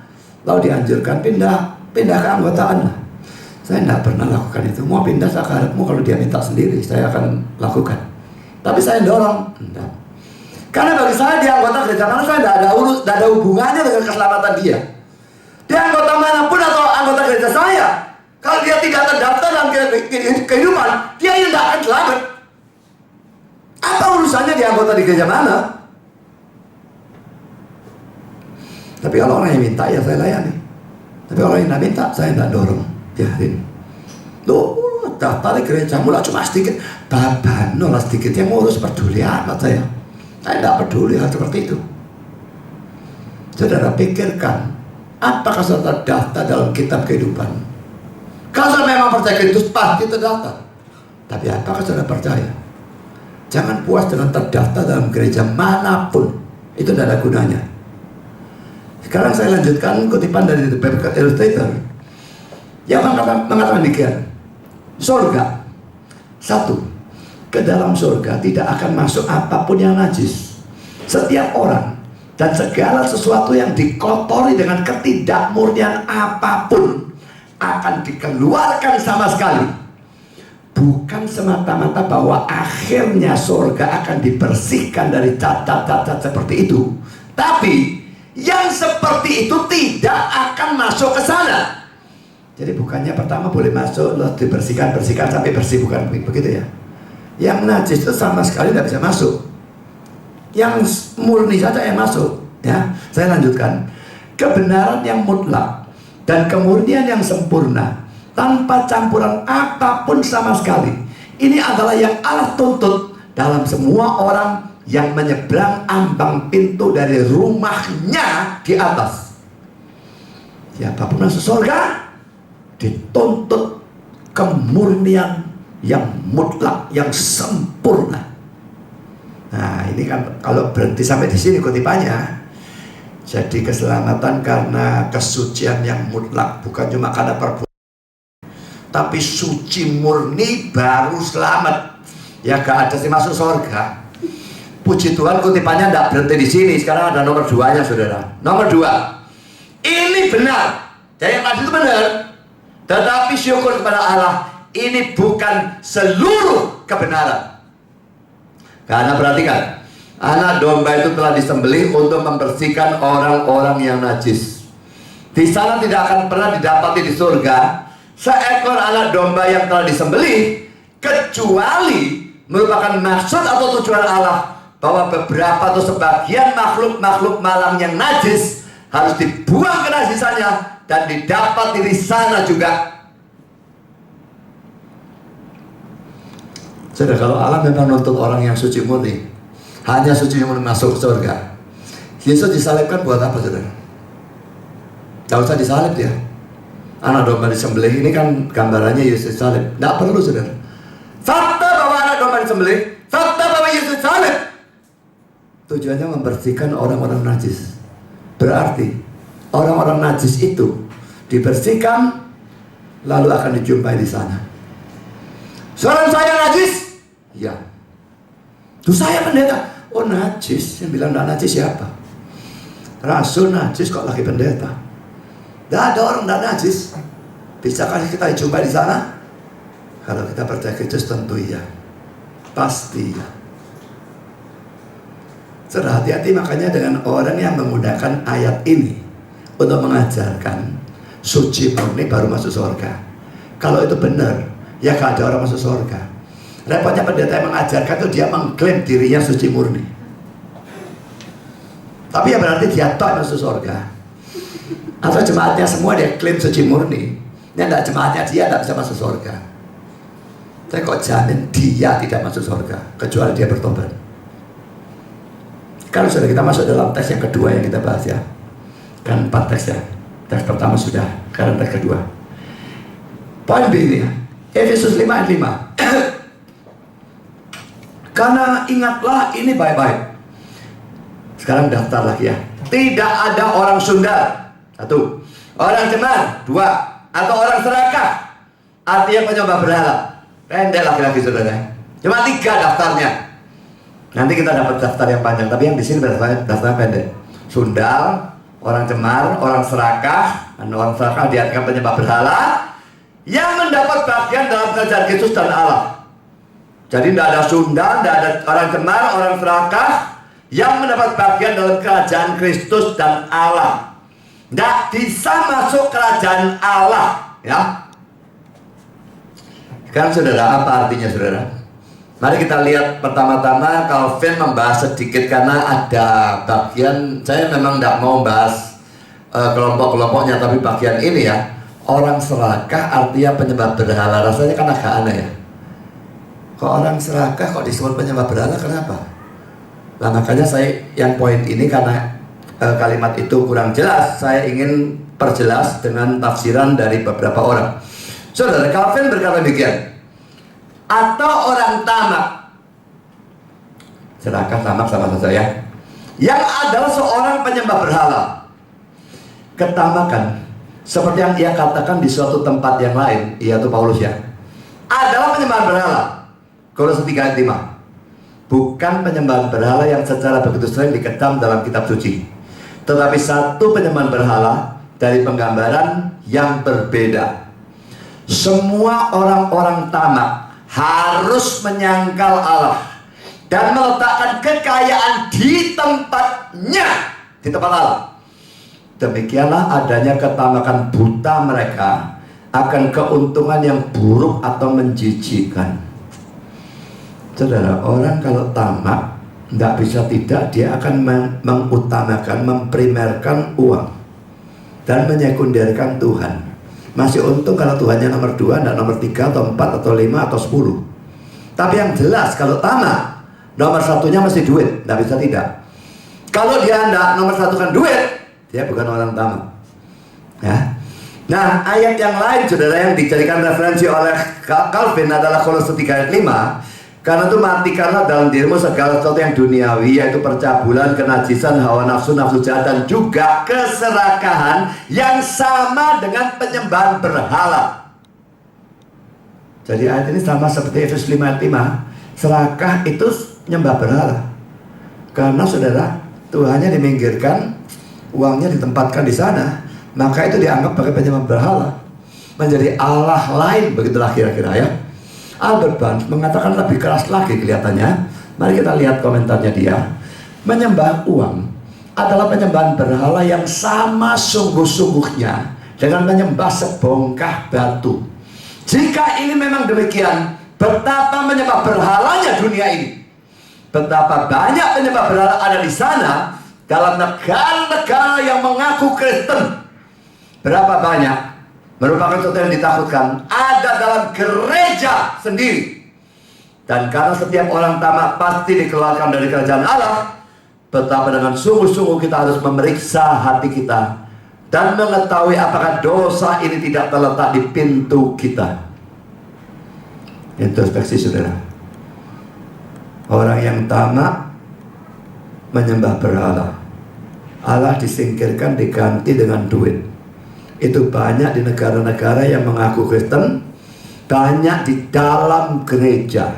lalu dianjurkan pindah ke anggotaan lah. Saya tidak pernah lakukan itu. Mau pindah saya harapmu, kalau dia minta sendiri, saya akan lakukan. Tapi saya dorong, enggak. Karena bagi saya di anggota gereja mana, saya tidak ada hubungannya dengan keselamatan dia. Dia anggota manapun atau anggota gereja saya, kalau dia tidak terdaftar dalam kehidupan, dia yang tidak akan selamat. Apa urusannya dia anggota di gereja mana? Tapi kalau orang yang minta, ya saya layani. Tapi orang yang tidak minta, saya tidak dorong. Biarin. Loh, daftar di gereja mula cuma sedikit. Babano lah sedikit, yang ngurus peduli amat saya. Saya tidak peduli hal seperti itu. Saudara pikirkan, apakah saudara terdaftar dalam kitab kehidupan? Kalau saudara memang percaya Kristus, pasti terdaftar. Tapi apakah saudara percaya? Jangan puas dengan terdaftar dalam gereja manapun. Itu tidak ada gunanya. Sekarang saya lanjutkan kutipan dari The Bible Illustrator yang mengatakan demikian. Surga. 1. Ke dalam surga tidak akan masuk apapun yang najis. Setiap orang dan segala sesuatu yang dikotori dengan ketidakmurnian apapun akan dikeluarkan sama sekali. Bukan semata-mata bahwa akhirnya surga akan dibersihkan dari cacat-cacat seperti itu, tapi yang seperti itu tidak akan masuk ke sana. Jadi bukannya pertama boleh masuk, lalu dibersihkan sampai bersih, bukan begitu ya. Yang najis itu sama sekali tidak bisa masuk. Yang murni saja yang masuk. Ya, saya lanjutkan. Kebenaran yang mutlak dan kemurnian yang sempurna tanpa campuran apapun sama sekali. Ini adalah yang Allah tuntut dalam semua orang yang menyeberang ambang pintu dari rumahnya di atas. Siapapun masuk surga dituntut kemurnian yang mutlak, yang sempurna. Nah, ini kan kalau berhenti sampai di sini kutipannya. Jadi keselamatan karena kesucian yang mutlak, bukan cuma karena perbuatan, tapi suci murni baru selamat. Ya gak ada sih masuk surga. Puji Tuhan kutipannya tidak berhenti di sini. Sekarang ada nomor 2-nya, saudara. Nomor 2, ini benar. Jadi yang tadi itu benar. Tetapi syukur kepada Allah, ini bukan seluruh kebenaran. Karena perhatikan, anak domba itu telah disembelih untuk membersihkan orang-orang yang najis. Di sana tidak akan pernah didapati di surga seekor anak domba yang telah disembelih, kecuali merupakan maksud atau tujuan Allah bahwa beberapa atau sebagian makhluk-makhluk malang yang najis harus dibuang ke najisannya dan didapat di sana juga. Saudara, kalau Allah memang nuntut orang yang suci murni, hanya suci murni masuk surga. Yesus disalibkan buat apa, saudara? Gak usah disalib dia. anak domba disembelih ini kan gambarannya Yesus salib. Tidak perlu, saudara. Fakta bahwa anak domba disembelih, fakta bahwa Yesus salib, tujuannya membersihkan orang-orang najis. Berarti orang-orang najis itu dibersihkan, lalu akan dijumpai di sana. Seorang saya najis? Ya. Tuh saya pendeta. Oh najis, yang bilang tidak najis siapa? Rasul najis kok lagi pendeta? Tidak ada orang tidak najis. Bisakah kita jumpai di sana? Kalau kita percaya Kristus tentu iya. Pasti iya. Saudara, hati-hati makanya dengan orang yang menggunakan ayat ini untuk mengajarkan suci murni baru masuk surga. Kalau itu benar, ya gak ada orang masuk surga. Repotnya pendeta yang mengajarkan itu dia mengklaim dirinya suci murni. Tapi ya berarti dia tok masuk surga. Atau jemaatnya semua dia klaim suci murni. Ini tidak jemaatnya dia tidak bisa masuk surga. Saya kok jamin dia tidak masuk surga kecuali dia bertobat. Kalau sudah kita masuk dalam teks yang kedua yang kita bahas ya. Kan 4 teks ya. Teks pertama sudah, sekarang teks kedua. Poin B ini ya. Efesus 5 ayat 5. Karena ingatlah ini baik-baik. Sekarang daftar lagi ya. Tidak ada orang Sunda, 1. Orang Ceman, 2. Atau orang serakah, artinya penyembah berhala. Pendek lagi-lagi saudara. Cuma 3 daftarnya. Nanti kita dapat daftar yang panjang, tapi yang di sini daftarnya pendek. Sundal, orang Cemar, orang serakah, dan orang serakah diartikan penyembah berhala yang mendapat bagian dalam kerajaan Kristus dan Allah. Jadi tidak ada Sunda, tidak ada orang Cemar, orang serakah yang mendapat bagian dalam kerajaan Kristus dan Allah. Tidak bisa masuk kerajaan Allah, ya. Sekarang saudara, apa artinya saudara? Mari kita lihat pertama-tama Calvin membahas sedikit karena ada bagian, saya memang tidak mau membahas kelompok-kelompoknya, tapi bagian ini ya, orang serakah artinya penyembah berhala. Rasanya kan agak aneh ya. Kok orang serakah kok disebut penyembah berhala, kenapa? Nah makanya saya yang poin ini karena kalimat itu kurang jelas, saya ingin perjelas dengan tafsiran dari beberapa orang. Saudara, Calvin berkata demikian. Atau orang tamak, serakah tamak sama saja ya, yang adalah seorang penyembah berhala. Ketamakan, seperti yang ia katakan di suatu tempat yang lain, yaitu Paulus ya, adalah penyembahan berhala. Kolose 3 ayat 5. Bukan penyembahan berhala yang secara begitu sering dikecam dalam kitab suci, tetapi satu penyembahan berhala dari penggambaran yang berbeda. Semua orang-orang tamak harus menyangkal Allah dan meletakkan kekayaan di tempatnya, di tempat Allah. Demikianlah adanya ketamakan buta mereka akan keuntungan yang buruk atau menjijikkan. Saudara, orang kalau tamak tidak bisa tidak, dia akan mengutamakan, memprimerkan uang dan menyekunderkan Tuhan. Masih untung kalau Tuhannya nomor 2, tidak nomor 3 atau 4 atau 5 atau 10. Tapi yang jelas kalau tamak, nomor satunya masih duit, tidak bisa tidak. Kalau dia tidak nomor satu kan duit, dia bukan orang tamak ya. Nah ayat yang lain saudara yang dijadikan referensi oleh Calvin adalah Kolose 3 ayat 5. Karena itu matikanlah dalam dirimu segala sesuatu yang duniawi, yaitu percabulan, kenajisan, hawa nafsu, nafsu jahat, dan juga keserakahan yang sama dengan penyembahan berhala. Jadi ayat ini sama seperti Efesus 5 ayat 5. Serakah itu menyembah berhala. Karena saudara, Tuhannya diminggirkan, uangnya ditempatkan di sana, maka itu dianggap sebagai penyembah berhala, menjadi Allah lain, begitulah kira-kira ya. Albert Barnes mengatakan lebih keras lagi kelihatannya. Mari kita lihat komentarnya dia. Menyembah uang adalah penyembahan berhala yang sama sungguh-sungguhnya dengan menyembah sebongkah batu. Jika ini memang demikian, betapa menyembah berhalanya dunia ini. Betapa banyak penyembah berhala ada di sana dalam negara-negara yang mengaku Kristen. Berapa banyak merupakan sesuatu yang ditakutkan ada dalam gereja sendiri. Dan karena setiap orang tamak pasti dikeluarkan dari kerajaan Allah, betapa dengan sungguh-sungguh kita harus memeriksa hati kita dan mengetahui apakah dosa ini tidak terletak di pintu kita. Introspeksi saudara. Orang yang tamak menyembah berhala, Allah disingkirkan, diganti dengan duit. Itu banyak di negara-negara yang mengaku Kristen, banyak di dalam gereja.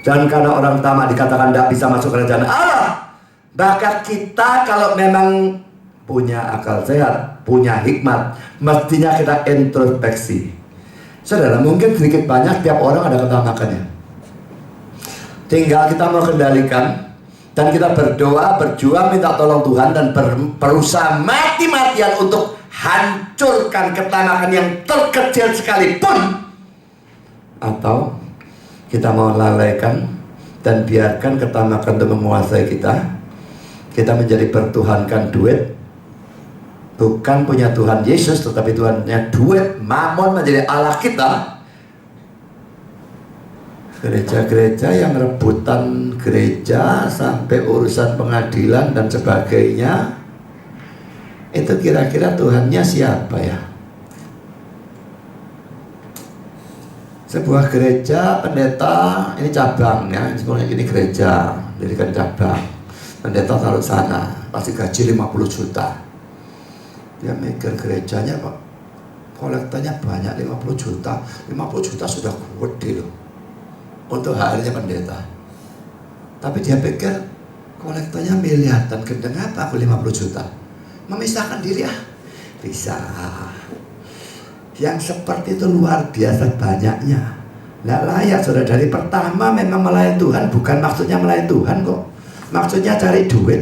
Dan karena orang tamak dikatakan tidak bisa masuk kerajaan Allah, maka kita kalau memang punya akal sehat, punya hikmat, mestinya kita introspeksi. Saudara, mungkin sedikit banyak tiap orang ada ketamakannya. Tinggal kita mau kendalikan, dan kita berdoa, berjuang, minta tolong Tuhan, dan berusaha mati-matian untuk hancurkan ketamakan yang terkecil sekalipun. Atau kita mau lalaikan dan biarkan ketamakan itu menguasai kita. Kita menjadi bertuhankan duit, bukan punya Tuhan Yesus, tetapi Tuhannya duit, mamon menjadi Allah kita. Gereja-gereja yang rebutan gereja sampai urusan pengadilan dan sebagainya, itu kira-kira Tuhannya siapa ya? Sebuah gereja, pendeta, ini cabangnya, sebenarnya ini gereja, dirikan cabang. Pendeta taruh sana, pasti gaji 50 juta. Dia mikir gerejanya Pak, kolektanya banyak, 50 juta. 50 juta sudah gede loh untuk HR-nya pendeta. Tapi dia pikir kolektanya miliaran, gendeng apa aku 50 juta? Memisahkan diri bisa. Yang seperti itu luar biasa banyaknya. Nggak layak saudara. Dari pertama memang melayani Tuhan, bukan maksudnya melayani Tuhan kok. Maksudnya cari duit.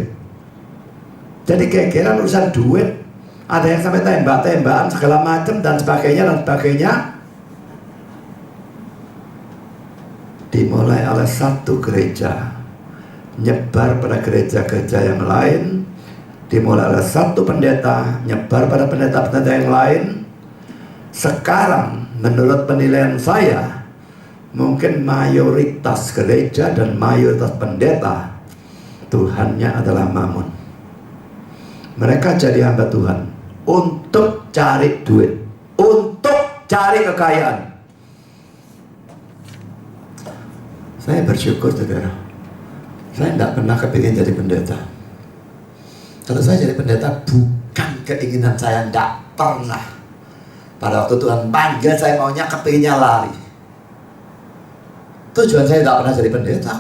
Jadi gegeran urusan duit. Ada yang sampai tembak-tembakan segala macam dan sebagainya dan sebagainya. Dimulai oleh satu gereja, nyebar pada gereja-gereja yang lain. Dimulai oleh satu pendeta, nyebar pada pendeta-pendeta yang lain. Sekarang menurut penilaian saya, mungkin mayoritas gereja dan mayoritas pendeta Tuhannya adalah mammon. Mereka jadi hamba Tuhan untuk cari duit, untuk cari kekayaan. Saya bersyukur saudara, saya tidak pernah kepingin jadi pendeta. Kalau saya jadi pendeta bukan keinginan saya, tidak pernah. Pada waktu Tuhan panggil, saya maunya kepinginnya lari. Tujuan saya tidak pernah jadi pendeta.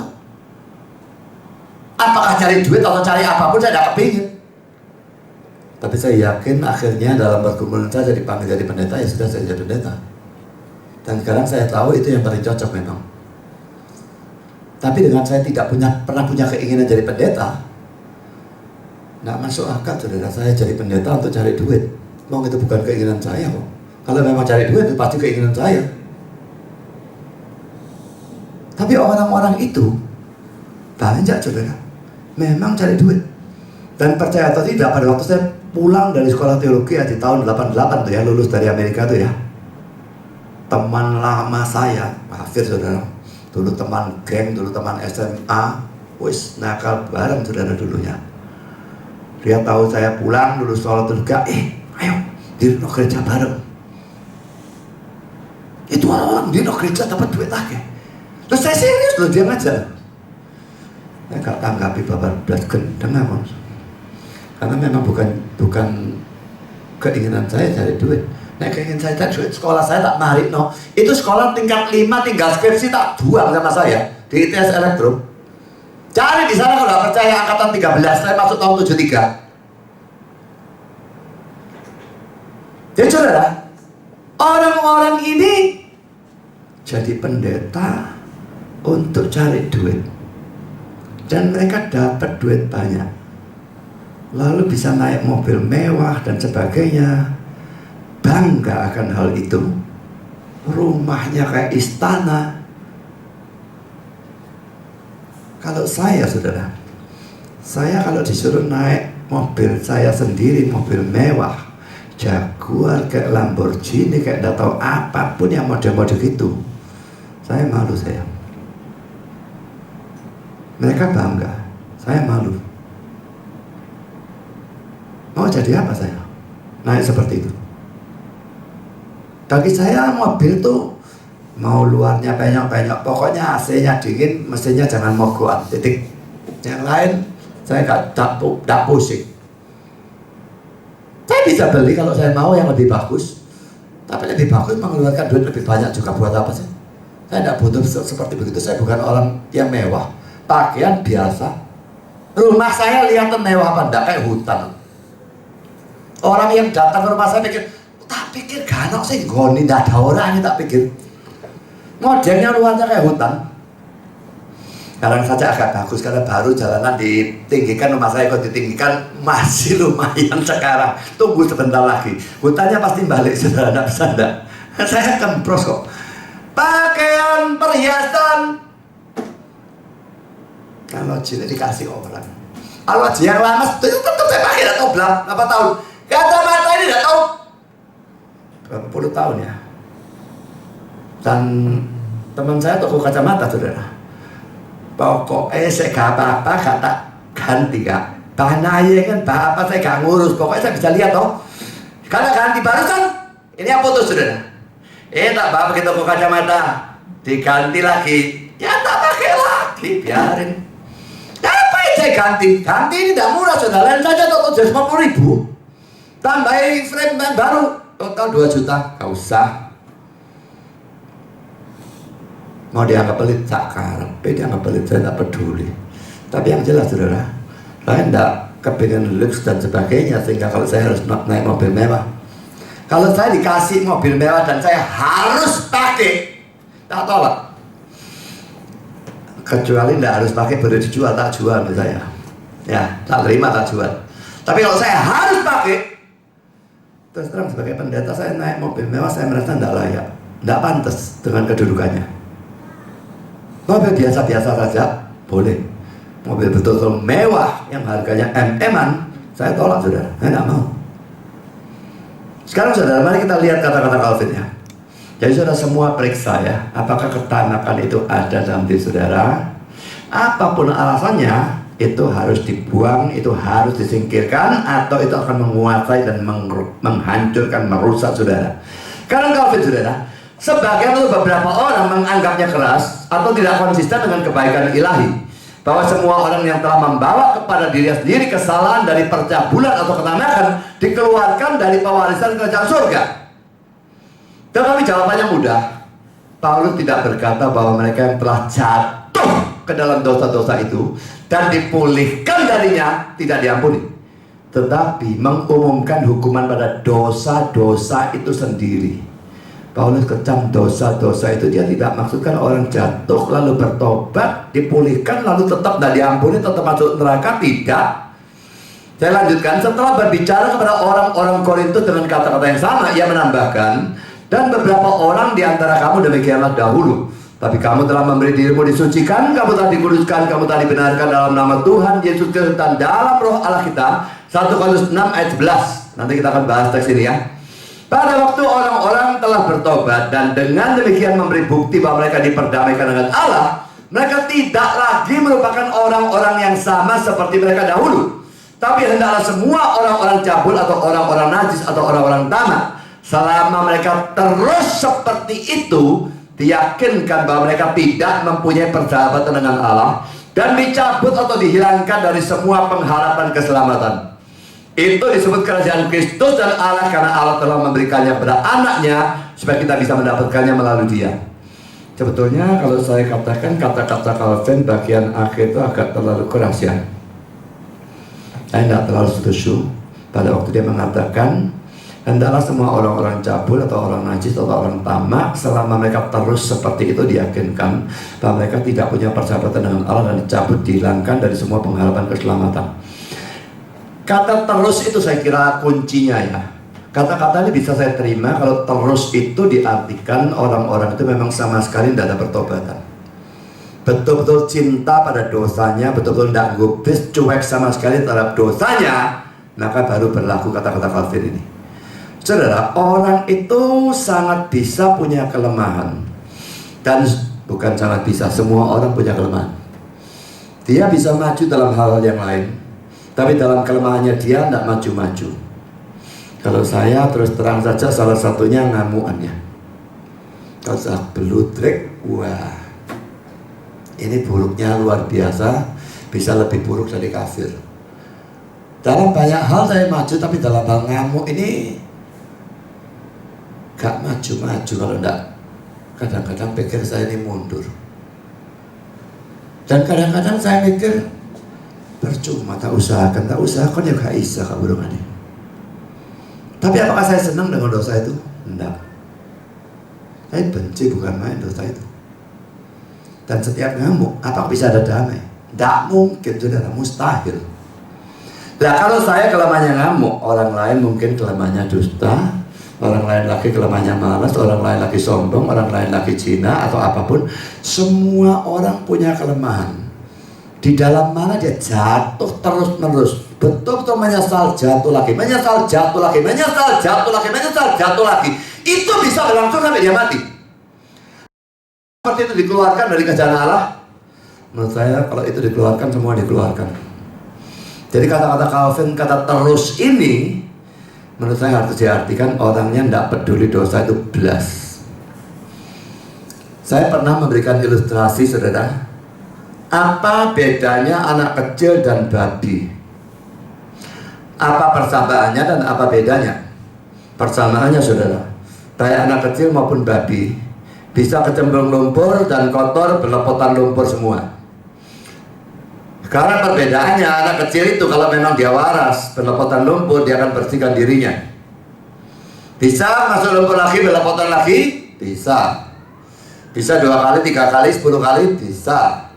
Apakah cari duit atau cari apapun, saya tidak kepingin. Tapi saya yakin akhirnya dalam pergumulan saya dipanggil jadi pendeta, ya sudah saya jadi pendeta. Dan sekarang saya tahu itu yang paling cocok memang. Tapi dengan saya tidak pernah punya keinginan jadi pendeta, nggak masuk akal saudara. Saya jadi pendeta untuk cari duit. Mau itu bukan keinginan saya kok. Kalau memang cari duit itu pasti keinginan saya. Tapi orang-orang itu banyak saudara, memang cari duit. Dan percaya atau tidak, pada waktu saya pulang dari sekolah teologi di tahun 88 tuh ya, lulus dari Amerika tuh ya, teman lama saya, Hafir saudara, dulu teman geng, dulu teman SMA, wis nakal bareng saudara dulunya. Dia tahu saya pulang lulus sekolah teologi, ayo di gereja bareng. Itu orang-orang di gereja dapat duit lagi. Terus saya serius loh, dia ngajar. Saya gak tanggapi bapak belas gendeng apa. Karena memang bukan keinginan saya cari duit. Nah keinginan saya cari duit, sekolah saya tak marik no. Itu sekolah tingkat 5 tinggal skripsi tak buang sama saya di ITS Elektro. Cari di sana kalau gak percaya, angkatan 13, saya masuk tahun 73. Jadi saudara, orang-orang ini jadi pendeta untuk cari duit. Dan mereka dapat duit banyak. Lalu bisa naik mobil mewah dan sebagainya. Bangga akan hal itu. Rumahnya kayak istana. Kalau saya saudara, saya kalau disuruh naik mobil saya sendiri, mobil mewah, Jaguar kayak Lamborghini kayak tidak tahu apapun yang model-model gitu, saya malu saya. Mereka bangga, saya malu. Mau jadi apa saya? naik seperti itu. Bagi saya mobil tuh mau luarnya penyok-penyok, pokoknya AC-nya dingin, mesinnya jangan mogokan, titik. Yang lain saya tak pusing. Saya bisa beli kalau saya mau yang lebih bagus, tapi lebih bagus mengeluarkan duit lebih banyak juga buat apa sih? Saya tidak butuh seperti begitu. Saya bukan orang yang mewah, pakaian biasa. Rumah saya lihatnya mewah apa enggak, kayak hutan. Orang yang datang ke rumah saya tak pikir ganok sih goni, tidak ada orang yang tak pikir. Modelnya luarnya kayak hutan. Sekarang saja agak bagus karena baru jalanan ditinggikan, rumah saya kok ditinggikan masih lumayan sekarang. Tunggu sebentar lagi, hutannya pasti balik, saudara, tidak bisa enggak. Saya kempros kok. Pakaian, perhiasan, kalau jilid dikasih orang. Kalau yang lama itu tetap saya pakai, tidak tahu berapa tahun. Kacamata ini tidak tahu berapa puluh tahun ya. Dan teman saya toko kacamata, saudara. Pokoknya saya gak apa-apa, gak tak ganti kak. Bahan aja kan, bahan apa saya gak ngurus. Pokoknya saya bisa lihat toh. Karena ganti barusan, ini yang putus, saudara. Tak apa kita toko kacamata, diganti lagi. Ya tak pakai lagi, biarin. Apa yang saya ganti? Ganti ini tidak murah, saudara. Lain saja total 50.000. Tambahin frame baru, total 2 juta. Gak usah. Mau dianggap pelit, tak karepe dianggap pelit, saya tidak peduli. Tapi yang jelas, saudara, saya tidak kepingin lux dan sebagainya, sehingga kalau saya harus naik mobil mewah. Kalau saya dikasih mobil mewah dan saya harus pakai, tak tolak. Kecuali tidak harus pakai, boleh dijual, tak jual misalnya. Ya, tak terima, tak jual. Tapi kalau saya harus pakai, terus terang sebagai pendeta, saya naik mobil mewah, saya merasa tidak layak, tidak pantas dengan kedudukannya. Mobil biasa-biasa saja boleh. Mobil betul-betul mewah yang harganya MM-an, saya tolak, saudara. Saya tidak mau. Sekarang, saudara, mari kita lihat kata-kata Calvin ya. Jadi saudara semua periksa ya, apakah ketanakan itu ada dalam diri saudara. Apapun alasannya, itu harus dibuang, itu harus disingkirkan, atau itu akan menguasai dan menghancurkan, merusak saudara. Karena Calvin, saudara, sebagian atau beberapa orang menganggapnya keras atau tidak konsisten dengan kebaikan ilahi, bahwa semua orang yang telah membawa kepada dirinya sendiri kesalahan dari percabulan atau ketanakan dikeluarkan dari pewarisan kerajaan surga. Tetapi jawabannya mudah. Paulus tidak berkata bahwa mereka yang telah jatuh ke dalam dosa-dosa itu dan dipulihkan darinya tidak diampuni, tetapi mengumumkan hukuman pada dosa-dosa itu sendiri. Paulus kecam dosa-dosa itu, dia tidak maksudkan orang jatuh lalu bertobat, dipulihkan lalu tetap tidak diampuni, tetap masuk neraka, tidak. Saya lanjutkan, setelah berbicara kepada orang-orang Korintus dengan kata-kata yang sama, ia menambahkan, dan beberapa orang di antara kamu demikianlah dahulu, tapi kamu telah memberi dirimu disucikan, kamu telah dikuduskan, kamu telah dibenarkan dalam nama Tuhan Yesus Kristus dan dalam roh Allah kita. 1 Korintus 6 ayat 11. Nanti kita akan bahas teks ini ya. Pada waktu orang-orang telah bertobat dan dengan demikian memberi bukti bahwa mereka diperdamaikan dengan Allah, mereka tidak lagi merupakan orang-orang yang sama seperti mereka dahulu. Tapi hendaklah semua orang-orang cabul atau orang-orang najis atau orang-orang tamak, selama mereka terus seperti itu, diyakinkan bahwa mereka tidak mempunyai persahabatan dengan Allah dan dicabut atau dihilangkan dari semua pengharapan keselamatan. Itu disebut kerajaan Kristus dan Allah karena Allah telah memberikannya kepada anaknya supaya kita bisa mendapatkannya melalui dia. Sebetulnya kalau saya katakan kata-kata Calvin bagian akhir itu agak terlalu keras ya. Saya tidak terlalu setuju pada waktu dia mengatakan hendaklah semua orang-orang cabul atau orang najis atau orang tamak selama mereka terus seperti itu diyakinkan bahwa mereka tidak punya persahabatan dengan Allah dan dicabut, dihilangkan dari semua pengharapan keselamatan. Kata terus itu saya kira kuncinya ya. Kata-kata ini bisa saya terima kalau terus itu diartikan orang-orang itu memang sama sekali tidak ada pertobatan. Betul-betul cinta pada dosanya, betul-betul tidak gubris, cuek sama sekali terhadap dosanya, maka baru berlaku kata-kata Calvin ini. Saudara, orang itu sangat bisa punya kelemahan. Dan bukan sangat bisa, semua orang punya kelemahan. Dia bisa maju dalam hal-hal yang lain, tapi dalam kelemahannya dia tidak maju-maju. Kalau saya terus terang saja, salah satunya ngamuannya. Kalau saya belutrik, wah, ini buruknya luar biasa, bisa lebih buruk dari kafir. Dalam banyak hal saya maju, tapi dalam hal ngamuk ini gak maju-maju. Kalau enggak, kadang-kadang pikir saya ini mundur. Dan kadang-kadang saya mikir, percuma tak usahakan ya gak bisa Kak Burung ini. Tapi apakah saya senang dengan dosa itu? Enggak. Saya benci, bukan main dosa itu. Dan setiap ngamuk, apakah bisa ada damai? Tidak mungkin, saudara, mustahil. Nah, kalau saya kelemahannya ngamuk, orang lain mungkin kelemahannya dusta, orang lain lagi kelemahannya malas, orang lain lagi sombong, orang lain lagi zina atau apapun. Semua orang punya kelemahan. Di dalam mana dia jatuh terus-menerus, betul-betul menyesal, jatuh lagi, menyesal, jatuh lagi, menyesal, jatuh lagi, menyesal, jatuh lagi. Itu bisa berlangsung sampai dia mati. Seperti itu dikeluarkan dari kerajaan Allah. Menurut saya kalau itu dikeluarkan, semua dikeluarkan. Jadi kata-kata Calvin, kata terus ini, menurut saya harus diartikan orangnya tidak peduli dosa itu belas. Saya pernah memberikan ilustrasi, saudara. Apa bedanya anak kecil dan babi? Apa persamaannya dan apa bedanya? Persamaannya, saudara, baik anak kecil maupun babi bisa kecemplung lumpur dan kotor, berlepotan lumpur semua. Karena perbedaannya, anak kecil itu kalau memang dia waras, berlepotan lumpur, dia akan bersihkan dirinya. Bisa masuk lumpur lagi, berlepotan lagi? Bisa. Bisa 2 kali, 3 kali, 10 kali? Bisa.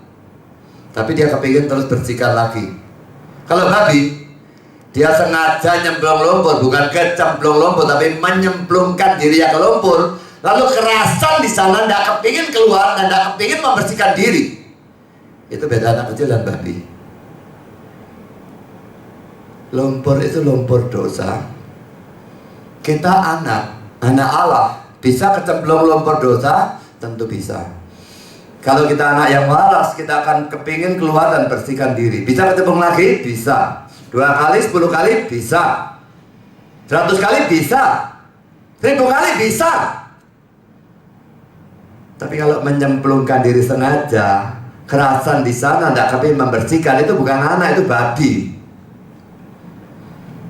Tapi dia kepingin terus bersihkan lagi. Kalau babi, dia sengaja nyemplung lumpur, bukan kecemplung lumpur, tapi menyemplungkan dirinya ke lumpur. Lalu kerasan di sana, tidak kepingin keluar dan tidak kepingin membersihkan diri. Itu beda anak kecil dan babi. Lumpur itu lumpur dosa. Kita anak Allah, bisa kecemplung lumpur dosa? Tentu bisa. Kalau kita anak yang waras, kita akan kepingin keluar dan bersihkan diri. Bisa kecemplung lagi? Bisa. 2 kali, 10 kali? Bisa. 100 kali? Bisa. 1000 kali? Bisa. Tapi kalau menyemplungkan diri sengaja, kerasan di sana, tidak kepingin membersihkan, itu bukan anak, itu babi.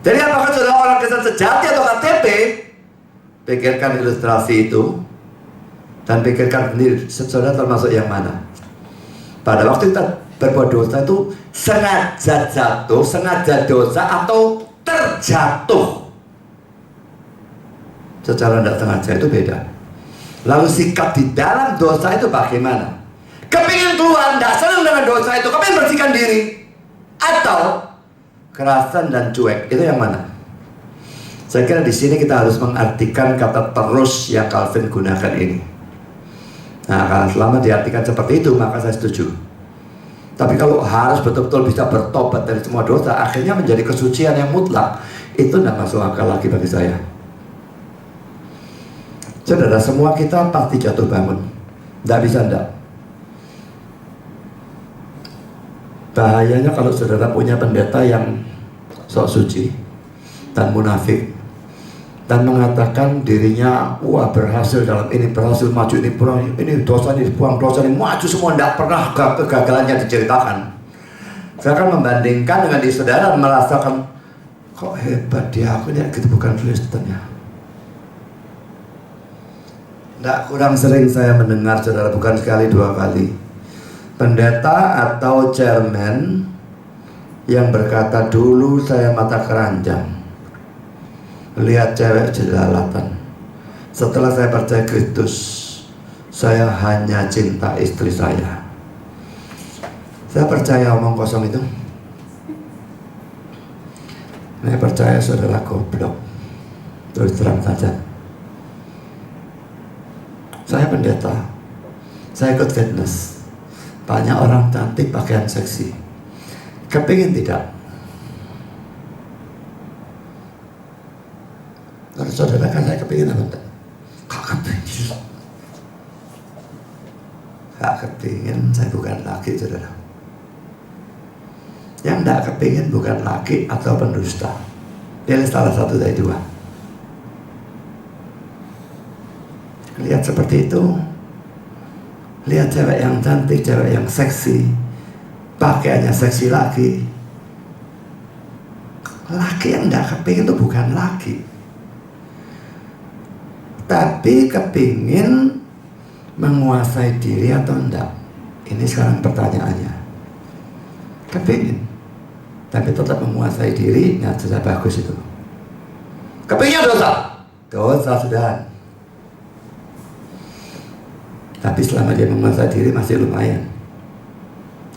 Jadi apakah saudara orang Kristen sejati atau KTP? Pikirkan ilustrasi itu dan pikirkan sendiri, saudara termasuk yang mana. Pada waktu kita berbuat dosa itu sengaja jatuh, sengaja dosa, atau terjatuh secara tidak sengaja, itu beda. Lalu sikap di dalam dosa itu bagaimana? Kepingin keluar, tidak senang dengan dosa itu, kepingin bersihkan diri, atau kerasan dan cuek, itu yang mana? Saya kira di sini kita harus mengartikan kata terus yang Calvin gunakan ini. Nah, kalau selama diartikan seperti itu, maka saya setuju. Tapi kalau harus betul-betul bisa bertobat dari semua dosa, akhirnya menjadi kesucian yang mutlak, itu tidak masuk akal lagi bagi saya. Saudara, semua kita pasti jatuh bangun. Tidak bisa tidak. Bahayanya kalau saudara punya pendeta yang sok suci dan munafik dan mengatakan dirinya, wah berhasil dalam ini, berhasil maju ini dosa ini, buang dosa ini, maju semua, tidak pernah kegagalannya diceritakan. Saya akan membandingkan dengan di saudara, merasakan kok hebat dia, aku ini gitu, bukan Kristen ya. Tidak kurang sering saya mendengar, saudara, bukan sekali 2 kali, pendeta atau chairman yang berkata, dulu saya mata keranjang lihat cewek jelalatan, setelah saya percaya Kristus, saya hanya cinta istri saya. Saya percaya omong kosong itu. Saya percaya saudara goblok. Terus terang saja. Saya pendeta, saya ikut fitness, banyak orang cantik pakaian seksi, kepingin tidak? Kalau saudara kan saya kepingin apa enggak? Gak kepingin. Gak kepingin, saya bukan laki, saudara. Yang gak kepingin bukan laki atau pendusta. Pilih salah satu dari 2. Lihat seperti itu. Lihat cewek yang cantik, cewek yang seksi, pakaiannya seksi lagi. Laki yang tidak kepingin itu bukan laki, tapi kepingin menguasai diri atau enggak. Ini sekarang pertanyaannya. Kepingin, tapi tetap menguasai diri, nah sudah bagus itu. Kepingin dosa, dosa sudah. Tapi selama dia menguasai diri masih lumayan.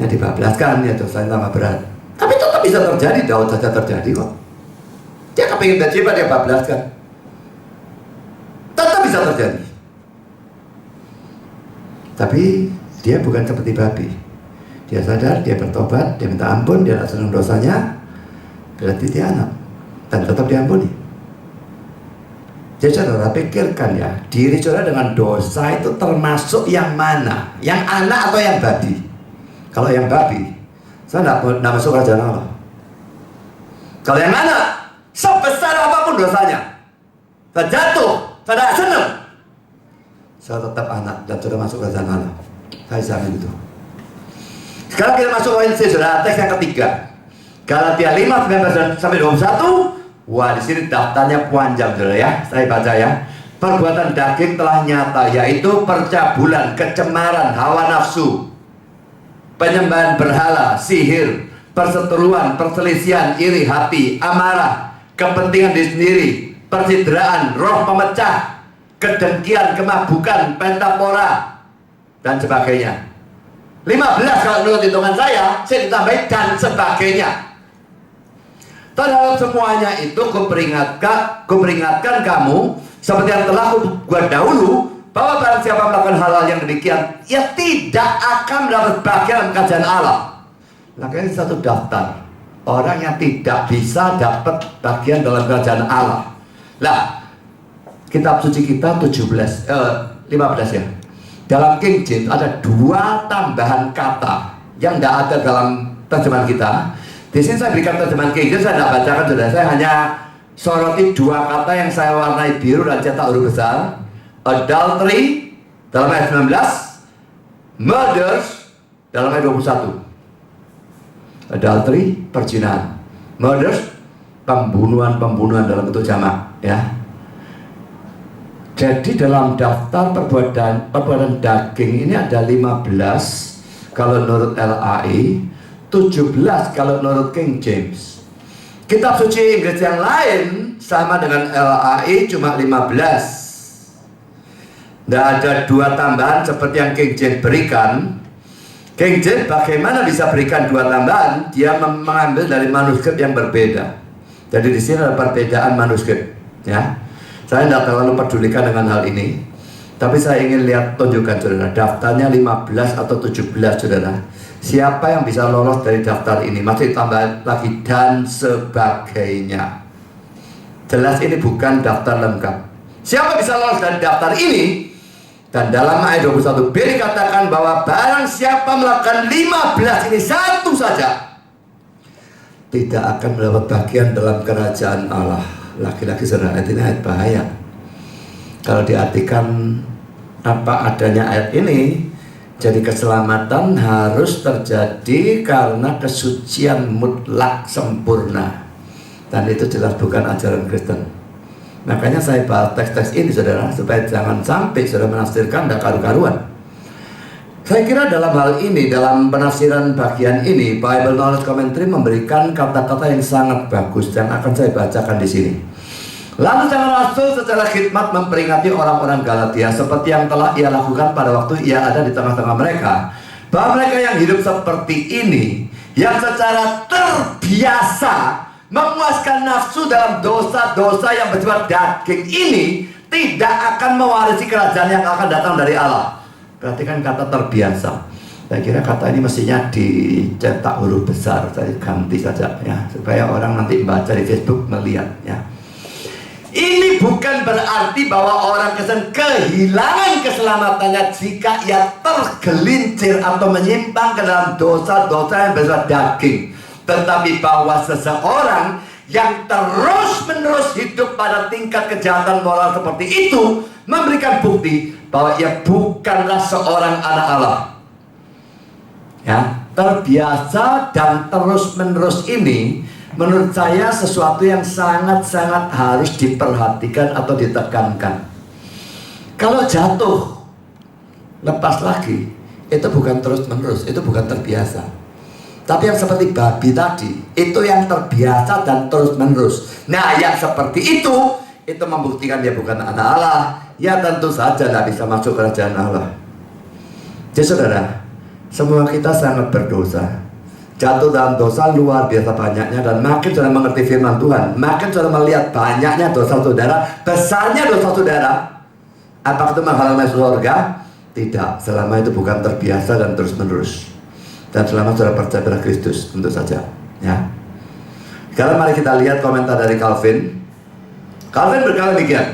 Yang dibablaskan ya dosanya tambah berat. Tapi tetap bisa terjadi, daun saja terjadi kok. Dia kepingin berjibat, dia bablaskan. Tetap bisa terjadi. Tapi dia bukan seperti babi. Dia sadar, dia bertobat, dia minta ampun, dia tidak senang dosanya, berarti dia anak. Dan tetap diampuni. Jadi saudara pikirkan ya, diri saudara dengan dosa itu termasuk yang mana? Yang anak atau yang babi? Kalau yang babi, saya tidak masuk kerajaan Allah. Kalau yang anak, sebesar apapun dosanya, saya jatuh, saya tidak senang, saya tetap anak dan sudah masuk kerajaan Allah. Saya jamin itu. Sekarang kita masuk poin C, saudara, teks yang ketiga. Galatia 5, 19 sampai 21. Wah, di sini daftarnya panjang, saudara ya. Saya baca ya. Perbuatan daging telah nyata, yaitu percabulan, kecemaran, hawa nafsu, penyembahan berhala, sihir, perseteruan, perselisihan, iri hati, amarah, kepentingan diri sendiri, persidraan, roh pemecah, kedengkian, kemabukan, pentapora, dan sebagainya. 15 kalau menurut hitungan saya ditambahin dan sebagainya. Terhadap semuanya itu kuperingatkan kamu seperti yang telah kubuat dahulu, bahwa barang siapa melakukan hal-hal yang demikian, ia tidak akan mendapat bagian dalam kerajaan Allah. Makanya satu daftar orang yang tidak bisa dapat bagian dalam kerajaan Allah. Lah, kitab suci kita 15 ya. Dalam King James ada 2 tambahan kata yang tidak ada dalam terjemahan kita. Di sini saya berikan terjemahan King James, saya tidak bacakan, saudara. Saya hanya soroti 2 kata yang saya warnai biru dan cetak huruf besar. Adultery dalam ayat 19, murders dalam ayat 21. Adultery, perzinahan. Murders, pembunuhan dalam bentuk jamak, ya. Jadi dalam daftar perbuatan daging ini ada 15 kalau menurut LAI, 17 kalau menurut King James. Kitab suci Inggris yang lain sama dengan LAI cuma 15. Tidak ada 2 tambahan seperti yang King James berikan. King James bagaimana bisa berikan 2 tambahan? Dia mengambil dari manuskrip yang berbeda. Jadi di sini ada perbedaan manuskrip, ya. Saya tidak terlalu pedulikan dengan hal ini, tapi saya ingin lihat tunjukkan, saudara, daftarnya 15 atau 17, saudara. Siapa yang bisa lolos dari daftar ini? Masih tambah lagi dan sebagainya. Jelas ini bukan daftar lengkap. Siapa bisa lolos dari daftar ini? Dan dalam ayat 21b dikatakan bahwa barang siapa melakukan 15 ini satu saja, tidak akan mendapat bagian dalam kerajaan Allah. Laki-laki, saudara, ayat ini ayat bahaya. Kalau diartikan apa adanya ayat ini, jadi keselamatan harus terjadi karena kesucian mutlak sempurna, dan itu jelas bukan ajaran Kristen. Makanya saya bahas teks-teks ini, saudara, supaya jangan sampai saudara menafsirkan dan karu-karuan. Saya kira dalam hal ini, dalam penafsiran bagian ini, Bible Knowledge Commentary memberikan kata-kata yang sangat bagus yang akan saya bacakan di sini. Lalu sang rasul secara khidmat memperingati orang-orang Galatia seperti yang telah ia lakukan pada waktu ia ada di tengah-tengah mereka, bahwa mereka yang hidup seperti ini, yang secara terbiasa memuaskan nafsu dalam dosa-dosa yang bersifat daging ini, tidak akan mewarisi kerajaan yang akan datang dari Allah. Perhatikan kata terbiasa. Saya kira kata ini mestinya dicetak huruf besar. Saya ganti saja ya, supaya orang nanti baca di Facebook melihat ya. Ini bukan berarti bahwa orang Kristen kehilangan keselamatannya jika ia tergelincir atau menyimpang ke dalam dosa-dosa yang bersifat daging. Tetapi bahwa seseorang yang terus-menerus hidup pada tingkat kejahatan moral seperti itu memberikan bukti bahwa ia bukanlah seorang anak Allah. Ya, terbiasa dan terus-menerus ini menurut saya sesuatu yang sangat-sangat harus diperhatikan atau ditekankan. Kalau jatuh, lepas lagi, itu bukan terus-menerus, itu bukan terbiasa. Tapi yang seperti babi tadi, itu yang terbiasa dan terus-menerus. Nah, yang seperti itu membuktikan dia bukan anak Allah. Ya tentu saja tidak bisa masuk kerajaan Allah. Jadi saudara, semua kita sangat berdosa. Jatuh dalam dosa luar biasa banyaknya. Dan makin saudara mengerti firman Tuhan, makin saudara melihat banyaknya dosa saudara, besarnya dosa saudara. Apakah itu menghalangi surga? Tidak, selama itu bukan terbiasa dan terus-menerus. Dan selama saudara percaya pada Kristus, tentu saja. Ya. Sekarang mari kita lihat komentar dari Calvin. Calvin berkata demikian.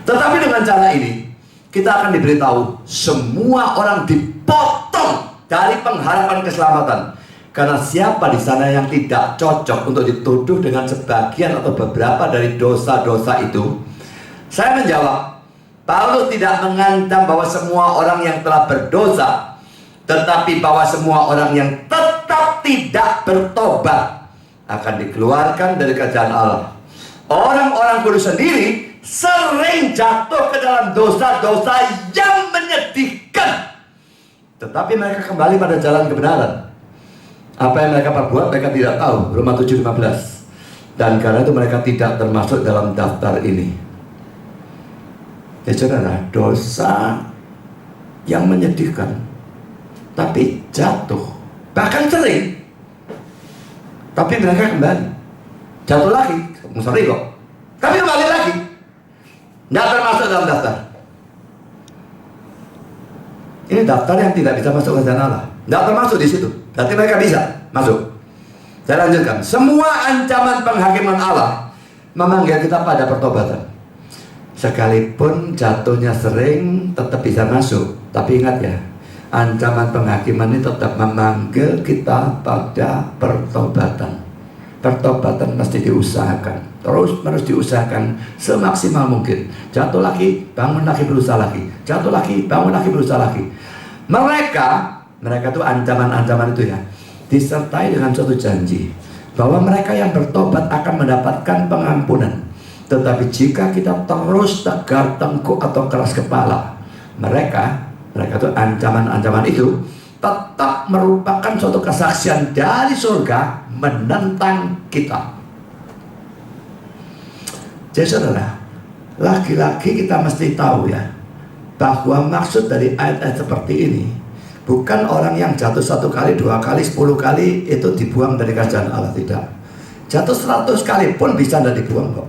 Tetapi dengan cara ini, kita akan diberitahu semua orang dipotong dari pengharapan keselamatan. Karena siapa di sana yang tidak cocok untuk dituduh dengan sebagian atau beberapa dari dosa-dosa itu? Saya menjawab, Paulus tidak mengancam bahwa semua orang yang telah berdosa, tetapi bahwa semua orang yang tetap tidak bertobat akan dikeluarkan dari kerajaan Allah. Orang-orang kudus sendiri sering jatuh ke dalam dosa-dosa yang menyedihkan, tetapi mereka kembali pada jalan kebenaran. Apa yang mereka perbuat mereka tidak tahu. Roma 7:15. Dan karena itu mereka tidak termasuk dalam daftar ini. Ya saudara, dosa yang menyedihkan, tapi jatuh, bahkan sering, tapi mereka kembali, jatuh lagi, sorry kok, tapi kembali lagi, tidak termasuk dalam daftar. Ini daftar yang tidak bisa masuk ke kerajaan Allah, tidak termasuk di situ. Berarti mereka bisa masuk. Saya lanjutkan. Semua ancaman penghakiman Allah memanggil kita pada pertobatan. Sekalipun jatuhnya sering, tetap bisa masuk. Tapi ingat ya, ancaman penghakiman ini tetap memanggil kita pada pertobatan. Pertobatan mesti diusahakan, terus diusahakan semaksimal mungkin. Jatuh lagi, bangun lagi, berusaha lagi. Jatuh lagi, bangun lagi, berusaha lagi. Mereka tuh ancaman-ancaman itu ya, disertai dengan suatu janji bahwa mereka yang bertobat akan mendapatkan pengampunan. Tetapi jika kita terus tegar tengkuk atau keras kepala, mereka tuh ancaman-ancaman itu tetap merupakan suatu kesaksian dari surga menentang kita. Jadi saudara, lagi-lagi kita mesti tahu ya, bahwa maksud dari ayat-ayat seperti ini bukan orang yang jatuh 1 kali, 2 kali, 10 kali itu dibuang dari kerajaan Allah. Tidak. Jatuh 100 kali pun bisa dan dibuang kok.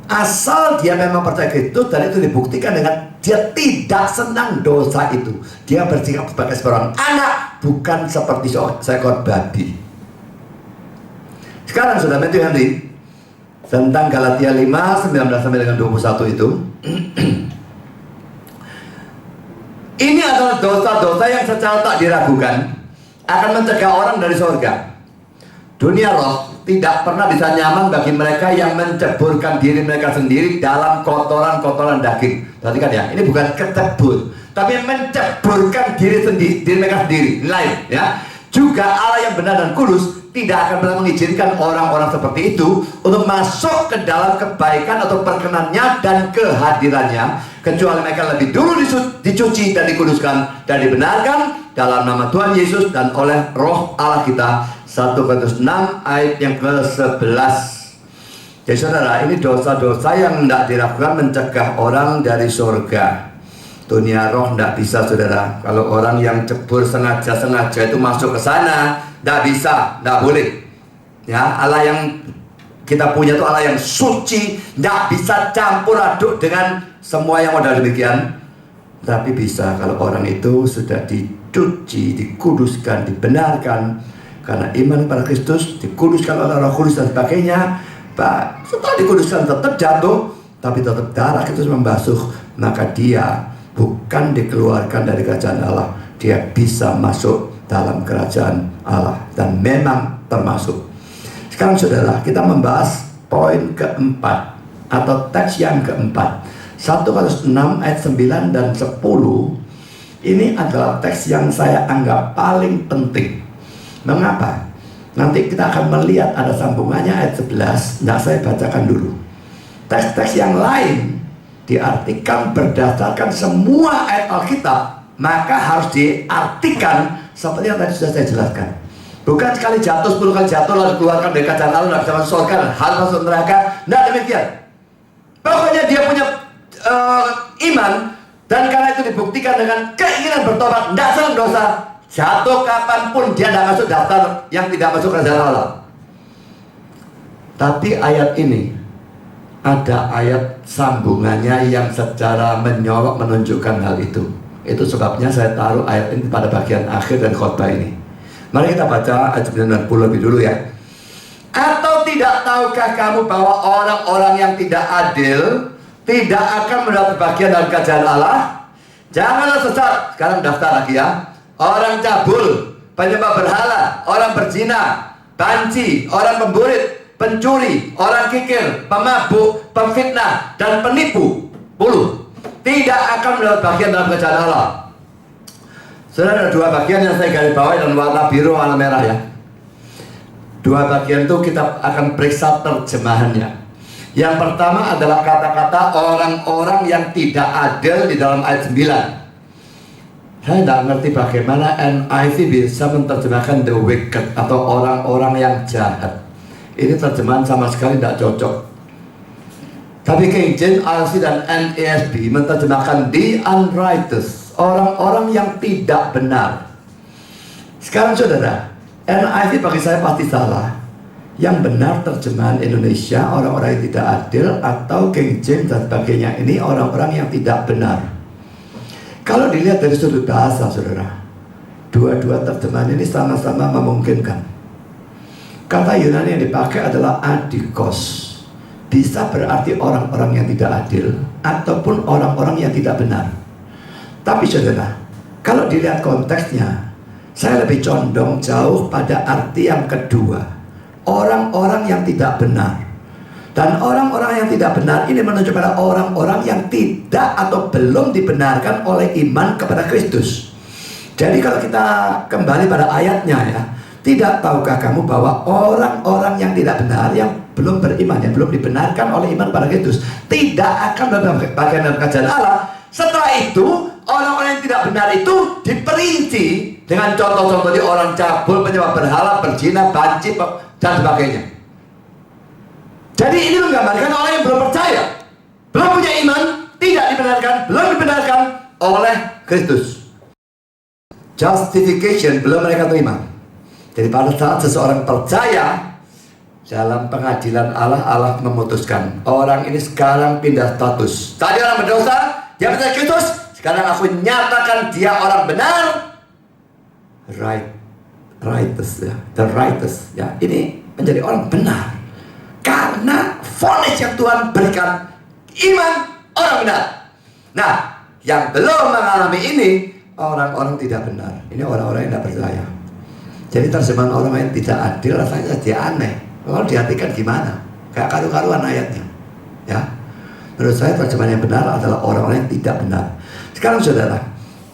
Asal dia memang percaya Kristus, dan itu dibuktikan dengan dia tidak senang dosa itu. Dia bersikap sebagai seorang anak, bukan seperti seekor babi. Sekarang sudah Matthew Henry tentang Galatia 5, 19 sampai dengan 21 itu. Ini adalah dosa-dosa yang secara tak diragukan akan mencegah orang dari surga. Dunia roh tidak pernah bisa nyaman bagi mereka yang menceburkan diri mereka sendiri dalam kotoran-kotoran daging. Perhatikan ya, ini bukan kecebur, tapi menceburkan diri mereka sendiri. Lain ya. Juga Allah yang benar dan kudus tidak akan pernah mengizinkan orang-orang seperti itu untuk masuk ke dalam kebaikan atau perkenannya dan kehadirannya, kecuali mereka lebih dulu dicuci dan dikuduskan dan dibenarkan dalam nama Tuhan Yesus dan oleh Roh Allah kita. 1 Korintus 6 ayat yang ke-11. Jadi saudara, ini dosa-dosa yang tidak diragukan mencegah orang dari surga. Dunia roh tidak bisa saudara. Kalau orang yang cebur sengaja-sengaja itu masuk ke sana, tidak bisa, tidak boleh. Ya, Allah yang kita punya itu Allah yang suci, tidak bisa campur aduk dengan semua yang modal demikian. Tapi bisa kalau orang itu sudah dicuci, dikuduskan, dibenarkan karena iman pada Kristus, dikuduskan oleh Roh Kudus dan sebagainya. Setelah dikuduskan tetap jatuh, tapi tetap darah Kristus membasuh, maka dia bukan dikeluarkan dari kerajaan Allah, dia bisa masuk dalam kerajaan Allah dan memang termasuk. Sekarang saudara, kita membahas poin keempat atau teks yang keempat. 1 Korintus 6 ayat 9 dan 10. Ini adalah teks yang saya anggap paling penting. Mengapa? Nanti kita akan melihat ada sambungannya ayat 11. Nah, saya bacakan dulu. Teks-teks yang lain diartikan berdasarkan semua ayat Alkitab, maka harus diartikan seperti yang tadi sudah saya jelaskan. Bukan sekali jatuh, 10 kali jatuh lalu keluarkan dari kerajaan Allah, tidak bisa masuk surga, harus masuk neraka. Tidak demikian. Pokoknya dia punya iman, dan karena itu dibuktikan dengan keinginan bertobat, tidak salah dosa, jatuh kapanpun dia tidak masuk daftar yang tidak masuk kerajaan Allah. Tapi ayat ini ada ayat sambungannya yang secara menyorok menunjukkan hal itu. Itu sebabnya saya taruh ayat ini pada bagian akhir dan khotbah ini. Mari kita baca ayat 90 lebih dulu ya. Atau tidak tahukah kamu bahwa orang-orang yang tidak adil tidak akan mendapat bagian dalam kerajaan Allah? Janganlah sesat. Sekarang daftar lagi ya. Orang cabul, penyembah berhala, orang berzina, banci, orang pemburit, pencuri, orang kikir, pemabuk, pemfitnah, dan penipu 10 tidak akan mendapat bagian dalam kerajaan Allah. Saudara, ada 2 bagian yang saya garis bawahi dan warna biru, warna merah ya. 2 bagian itu kita akan periksa terjemahannya. Yang pertama adalah kata-kata orang-orang yang tidak adil di dalam ayat 9. Saya tidak ngerti bagaimana NIV bisa menerjemahkan the wicked atau orang-orang yang jahat. Ini terjemahan sama sekali tidak cocok. Tapi King James, RC dan NASB menerjemahkan the unrighteous, orang-orang yang tidak benar. Sekarang saudara, NIV bagi saya pasti salah. Yang benar terjemahan Indonesia orang-orang yang tidak adil, atau King James dan sebagainya ini orang-orang yang tidak benar. Kalau dilihat dari sudut bahasa saudara, dua-dua terjemahan ini sama-sama memungkinkan. Kata Yunani yang dipakai adalah adikos, bisa berarti orang-orang yang tidak adil ataupun orang-orang yang tidak benar. Tapi saudara, kalau dilihat konteksnya, saya lebih condong jauh pada arti yang kedua, orang-orang yang tidak benar. Dan orang-orang yang tidak benar ini menunjuk pada orang-orang yang tidak atau belum dibenarkan oleh iman kepada Kristus. Jadi kalau kita kembali pada ayatnya ya, tidak tahukah kamu bahwa orang-orang yang tidak benar, yang belum beriman, yang belum dibenarkan oleh iman pada Kristus, tidak akan mendapat bagian dalam kerajaan Allah. Setelah itu, orang-orang yang tidak benar itu diperinci dengan contoh-contoh di orang cabul, penyembah berhala, berzina, banci, dan sebagainya. Jadi ini menggambarkan orang yang belum percaya, belum punya iman, tidak dibenarkan, belum dibenarkan oleh Kristus. Justification belum mereka terima. Jadi pada saat seseorang percaya dalam pengadilan Allah, Allah memutuskan orang ini sekarang pindah status. Tadi orang berdosa, dia percaya Kristus. Sekarang aku nyatakan dia orang benar, righteous ya, the righteous ya. Ini menjadi orang benar karena vonis yang Tuhan berikan, iman orang benar. Nah, yang belum mengalami ini orang-orang tidak benar. Ini orang-orang yang tidak percaya. Jadi terjemahan orang yang tidak adil rasanya jadi aneh. Kalau diartikan gimana? Kayak karu-karuan ayatnya. Ya, menurut saya terjemahan yang benar adalah orang-orang yang tidak benar. Sekarang saudara,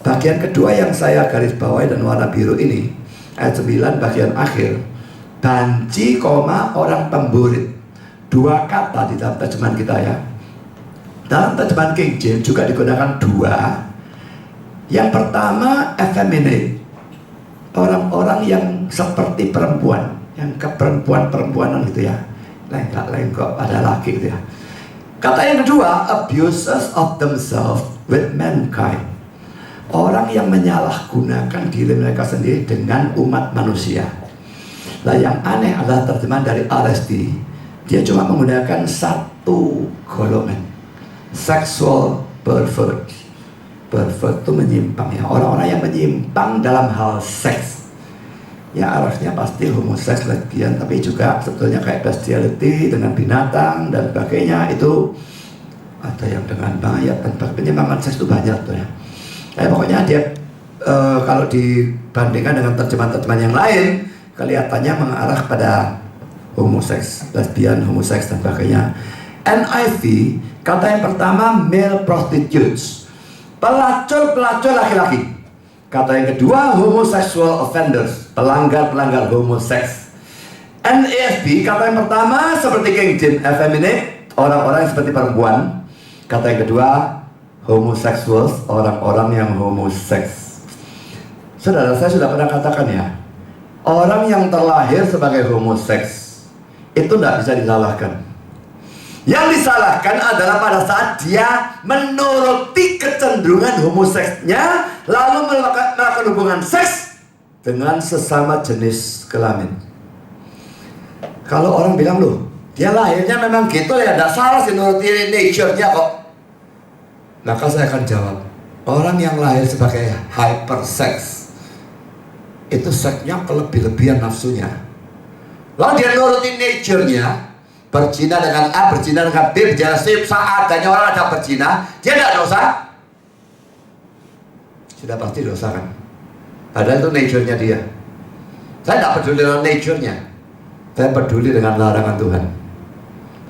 bagian kedua yang saya garis bawahi dan warna biru ini, ayat 9 bagian akhir, banci, orang pemburit. 2 kata di dalam terjemahan kita ya. Dalam terjemahan King James juga digunakan 2. Yang pertama effeminate, orang-orang yang seperti perempuan, yang keperempuan-perempuanan gitu ya, lenggak-lenggok pada laki gitu ya. Kata yang kedua, abusers of themselves with mankind, orang yang menyalahgunakan diri mereka sendiri dengan umat manusia. Nah, yang aneh adalah terjemahan dari RSD, dia cuma menggunakan 1 golongan, sexual pervert. Pervert itu menyimpang ya, orang-orang yang menyimpang dalam hal seks. Ya arahnya pasti homoseks, lesbian, tapi juga sebetulnya kayak bestiality dengan binatang dan sebagainya. Itu ada yang dengan mayat dan penyimpangan seks itu banyak tuh ya. Pokoknya dia kalau dibandingkan dengan terjemahan-terjemahan yang lain, kelihatannya mengarah pada homoseks, lesbian, homoseks dan sebagainya. NIV, kata yang pertama male prostitutes, pelacur-pelacur laki-laki. Kata yang kedua homosexual offenders, pelanggar-pelanggar homoseks. NASB, kata yang pertama seperti King James, effeminate, orang-orang yang seperti perempuan. Kata yang kedua homosexuals, orang-orang yang homoseks. Saudara, saya sudah pernah katakan ya, orang yang terlahir sebagai homoseks itu tidak bisa disalahkan. Yang disalahkan adalah pada saat dia menuruti kecenderungan homoseksnya, lalu melakukan hubungan seks dengan sesama jenis kelamin. Kalau orang bilang, loh, dia lahirnya memang gitu ya, tidak salah sih nuruti nature-nya kok. Maka saya akan jawab, orang yang lahir sebagai hypersex itu seksnya kelebih-lebihan nafsunya. Lalu dia nuruti nature-nya, berzina dengan A, berzina dengan B, berzina C, seadanya orang ada berzina, dia tidak dosa? Sudah pasti dosa kan? Padahal itu nature-nya dia. Saya tidak peduli dengan nature-nya, saya peduli dengan larangan Tuhan.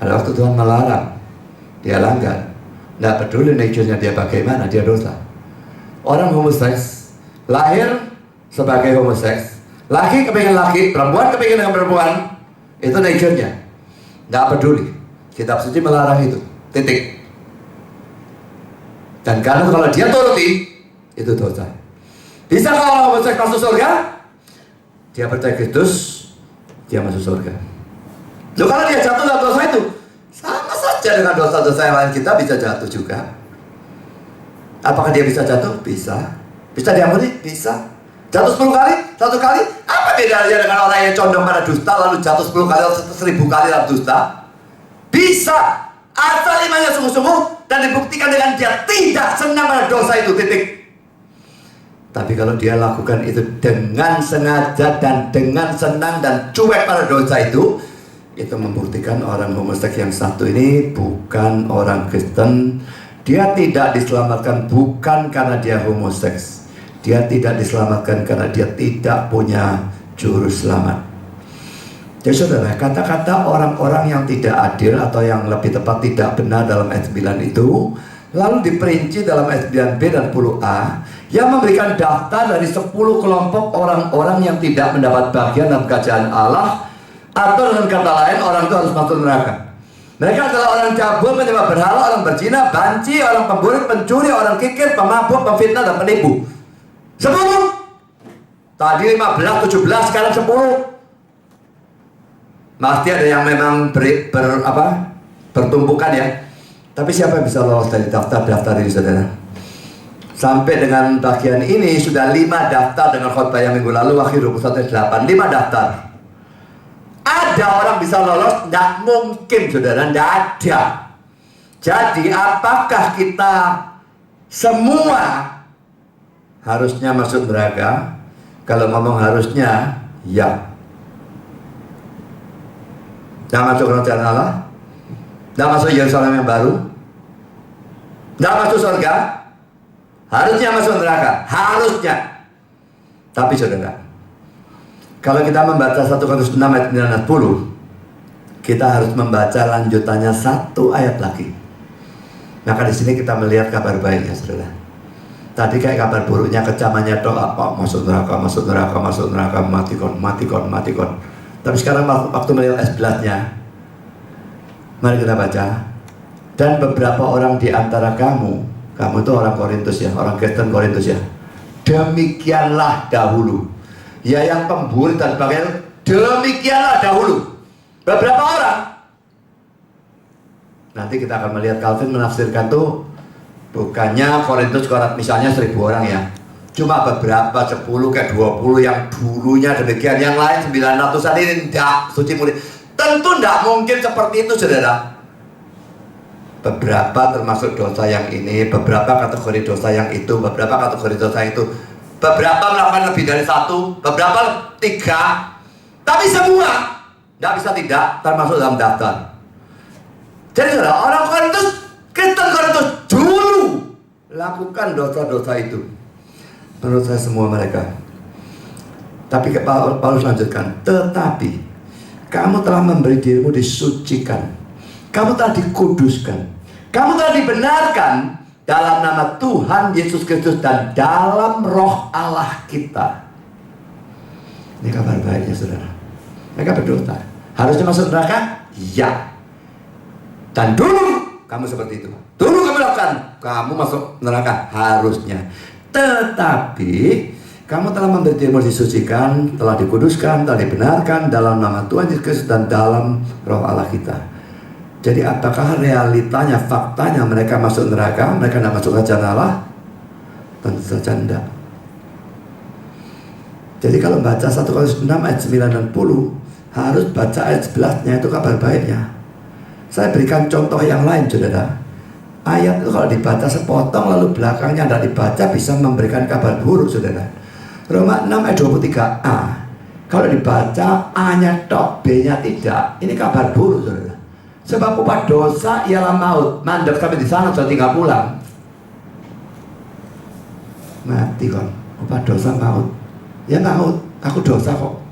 Pada waktu Tuhan melarang, dia langgar. Tidak peduli nature-nya dia bagaimana, dia dosa. Orang homoseks lahir sebagai homoseks, laki kepingin laki, perempuan kepingin dengan perempuan, itu nature-nya. Tidak peduli, kitab suci melarang itu, titik. Dan karena kalau dia turuti, itu dosa. Bisa kalau homoseks masuk surga? Dia percaya Kristus, dia masuk surga. Loh, kalau dia jatuh dalam dosa itu, sama saja dengan dosa-dosa yang lain, kita bisa jatuh juga. Apakah dia bisa jatuh? Bisa. Bisa diampuni? Bisa. Jatuh 10 kali? 1 kali? Apa bedanya dengan orang yang condong pada dusta lalu jatuh 10 kali atau 1000 kali dalam dusta? Bisa. Asal imannya sungguh-sungguh dan dibuktikan dengan dia tidak senang pada dosa itu, titik. Tapi kalau dia lakukan itu dengan sengaja dan dengan senang dan cuek pada dosa itu membuktikan orang homoseks yang satu ini bukan orang Kristen. Dia tidak diselamatkan bukan karena dia homoseks. Dia tidak diselamatkan karena dia tidak punya juru selamat. Jadi saudara, kata-kata orang-orang yang tidak adil atau yang lebih tepat tidak benar dalam ayat 9 itu lalu diperinci dalam ayat 9b dan 10a yang memberikan daftar dari 10 kelompok orang-orang yang tidak mendapat bagian dalam kerajaan Allah, atau dengan kata lain orang itu harus masuk neraka. Mereka adalah orang cabul, menyembah berhala, orang berzina, banci, orang pemburi, pencuri, orang kikir, pemabuk, pemfitnah dan penipu. 10. Tadi 15, 17, sekarang 10. Pasti ada yang memang bertumpukan ya. Tapi siapa yang bisa lolos dari daftar-daftar ini, saudara? Sampai dengan bagian ini sudah 5 daftar dengan khotbah yang minggu lalu, Wahyu 21:8. 5 daftar. Ada orang bisa lolos? Tidak mungkin, saudara, tidak ada. Jadi apakah kita semua harusnya masuk neraka? Kalau ngomong harusnya, ya. Tidak masuk kerajaan Allah, tidak masuk Yerusalem yang baru, tidak masuk surga, harusnya masuk neraka, harusnya. Tapi saudara, kalau kita membaca 1 Korintus 6 ayat 9 dan 10, kita harus membaca lanjutannya 1 ayat lagi. Maka di sini kita melihat kabar baiknya, saudara. Tadi kayak kabar buruknya, kecamannya doa, masuk neraka, masuk neraka, masuk neraka, matikon, matikon, matikon. Tapi sekarang waktu melihat ayat 11-nya, mari kita baca. Dan beberapa orang di antara kamu itu orang Korintus ya, orang Kristen Korintus ya, demikianlah dahulu. Ya, yang pemburi dan sebagainya, demikianlah dahulu. Beberapa orang. Nanti kita akan melihat Calvin menafsirkan tuh bukannya Korintus misalnya 1000 orang ya, cuma beberapa 10 kayak 20 yang dulunya demikian, yang lain 900-an ini tidak suci murni. Tentu tidak mungkin seperti itu, saudara. Beberapa termasuk dosa yang ini, beberapa kategori dosa yang itu, beberapa kategori dosa yang itu, beberapa melakukan lebih dari 1, beberapa 3, tapi semua tidak bisa tidak termasuk dalam daftar. Jadi saudara, orang Korintus, Kristen Korintus dulu lakukan dosa-dosa itu. Menurut saya semua mereka. Tapi Paulus lanjutkan, tetapi kamu telah memberi dirimu disucikan, kamu telah dikuduskan, kamu telah dibenarkan dalam nama Tuhan Yesus Kristus dan dalam roh Allah kita. Ini kabar baiknya saudara. Mereka berdosa, harusnya masuk neraka? Ya. Dan dulu kamu seperti itu, dulu kamu lakukan, kamu masuk neraka harusnya. Tetapi kamu telah memberi dirimu disucikan, telah dikuduskan, telah dibenarkan dalam nama Tuhan Yesus Kristus dan dalam roh Allah kita. Jadi apakah realitanya, faktanya mereka masuk neraka, mereka tidak masuk kerajaan Allah? Tentu saja tidak. Jadi kalau baca 1 Korintus 6 ayat 9 dan 10, harus baca ayat 11-nya, itu kabar baiknya. Saya berikan contoh yang lain saudara. Ayat itu kalau dibaca sepotong lalu belakangnya tidak dibaca bisa memberikan kabar buruk saudara. Roma 6 ayat 23a, kalau dibaca A-nya tok, B-nya tidak, ini kabar buruk saudara. Sebab upah dosa ialah maut. Mandek sampai di sana sudah tinggal pulang, mati kon. Upah dosa maut. Ya maut, aku dosa kok.